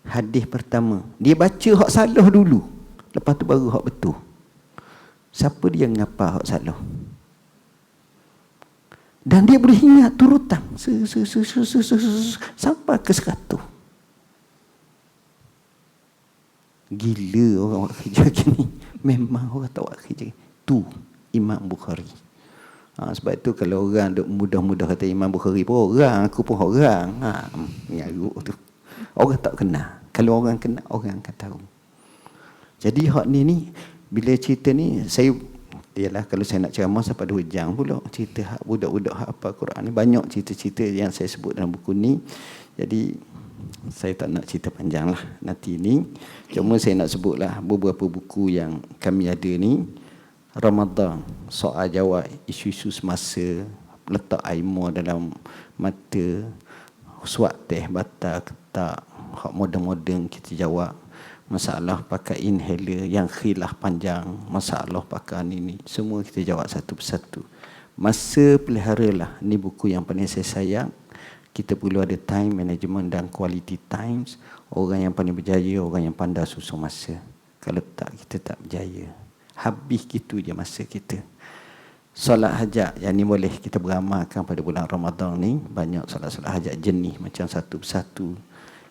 hadis pertama, dia baca hak salah dulu, lepas tu baru hak betul. Siapa dia ngapa hak salah? Dan dia boleh ingat turutan sampai ke 100. Gila orang buat kerja gini. Memang orang tak buat kerja. Tu Imam Bukhari. Sebab itu kalau orang duk mudah-mudah kata Imam Bukhari pun orang, aku pun orang. Ngaruk tu. Orang tak kenal. Kalau orang kenal, orang akan tahu. Jadi hak ni bila cerita ni, saya ialah kalau saya nak ceramah sampai 2 jam pula cerita hak budak-budak hak apa Quran ni. Banyak cerita-cerita yang saya sebut dalam buku ni. Jadi saya tak nak cerita panjang lah nanti ni. Cuma saya nak sebutlah beberapa buku yang kami ada ni. Ramadan, soal jawab isu-isu semasa, letak aimah dalam mata, suat teh batal ke tak, hak moden-moden kita jawab. Masalah pakai inhaler yang khilaf panjang, masalah pakai ni, semua kita jawab satu persatu. Masa peliharalah, ni buku yang paling saya sayang. Kita perlu ada time management dan quality times. Orang yang paling berjaya, orang yang pandai susun masa. Kalau tak, kita tak berjaya. Habis gitu je masa kita. Solat hajat, yang ni boleh kita beramalkan pada bulan Ramadan ni. Banyak solat-solat hajat jenis macam satu persatu.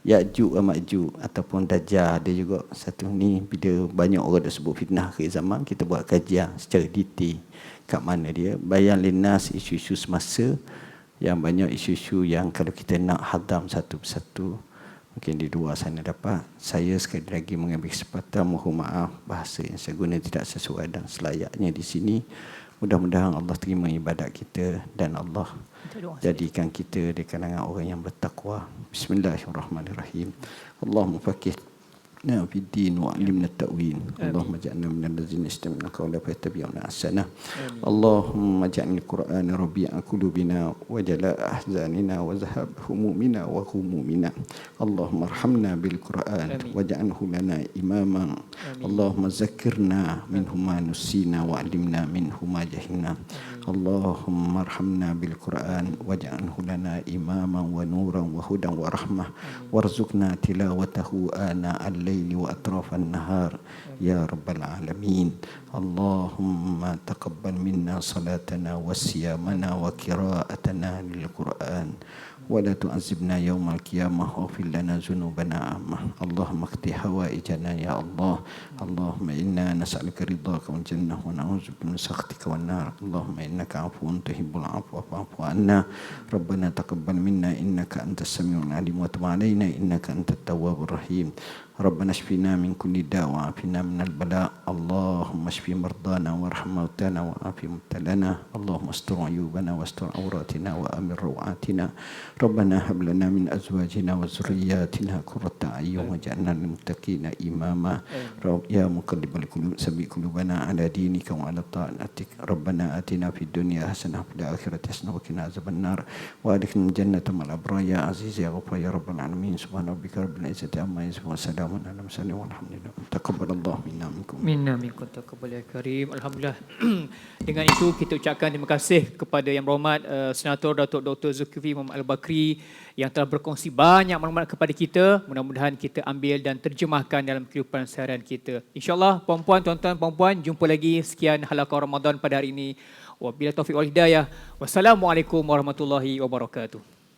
Ya'juj wa Ma'juj ataupun Dajjal, ada juga satu ni. Bila banyak orang dah sebut fitnah akhir zaman, kita buat kajian secara detail kat mana dia. Bayan linnas, isu-isu semasa, yang banyak isu-isu yang kalau kita nak hadam satu persatu, mungkin di luar sana dapat. Saya sekali lagi mengambil kesempatan, mohon maaf bahasa yang saya guna tidak sesuai dan selayaknya di sini. Mudah-mudahan Allah terima ibadat kita dan Allah jadikan kita di kalangan orang yang bertakwa. Bismillahirrahmanirrahim. Allahumma faqihna fid din wa 'allimna at-ta'wil. Allahumma ij'alna minal ladzina yastami'una al-qawla fayattabi'una ahsanah. Allahumma ij'alna al-Qur'ana rabi'a qulubina wa jalaa'a ahzanina wa zahab humumina wa ghumumina. Allahumma arhamna bil Qur'an waj'alhu lana imaman. Allahumma zakkirna minhu ma nusina wa 'allimna minhu ma jahilna. Allahumma arhamna bil Qur'an waj'alhu lana imaman wa nuran wa hudan wa rahmah warzuqna tilawatahu ana al-laili wa atrafan nahar ya rabbal alamin. Allahumma taqabbal minna salatana wa siyamana wa qira'atana lil Qur'an wa la tu'azibna yawmal qiyamah wa fil lana zunubana ammah. Allahumma qdi hawaijana ya Allah. Allahumma inna nas'aluka ridhaka wal jannah wa na'udzubika min sakhatika wan nar. Allahumma innaka 'afuwun tuhibbul 'afwa fa'fu 'anna. Rabbana taqabbal minna innaka antas samiul 'alim wa tub 'alaina innaka antat tawwabur rahim. Rabbana ربنا اشفنا من كل داء وعافنا من البلاء اللهم اشف مرضانا وارحم موتانا وعاف مبتلانا اللهم استر عيوبنا واستر عوراتنا وامن روعاتنا ربنا هب لنا من ازواجنا وذرياتنا قرة اعين واجعلنا للمتقين اماما يا مقلب القلوب ثبت قلوبنا على دينك وعلى طاعتك ربنا آتنا في الدنيا حسنة وفي الآخرة حسنة وقنا عذاب النار وأدخلنا الجنة مع الأبرار يا عزيز يا غفار يا رب العالمين سبحان ربك رب العزة عما يصفون وسلام على المرسلين والحمد لله تقبل الله منا منكم Minna minkum taqabbal ya karim. Alhamdulillah. Dengan itu kita ucapkan terima kasih kepada Yang Berhormat Senator Datuk Dr. Zulkifli Muhammad Al-Bakri yang telah berkongsi banyak maklumat kepada kita. Mudah-mudahan kita ambil dan terjemahkan dalam kehidupan seharian kita. InsyaAllah puan-puan, tuan-tuan, puan-puan, jumpa lagi sekian halaqah Ramadan pada hari ini. Wabillahi taufiq wal hidayah. Wassalamualaikum warahmatullahi wabarakatuh.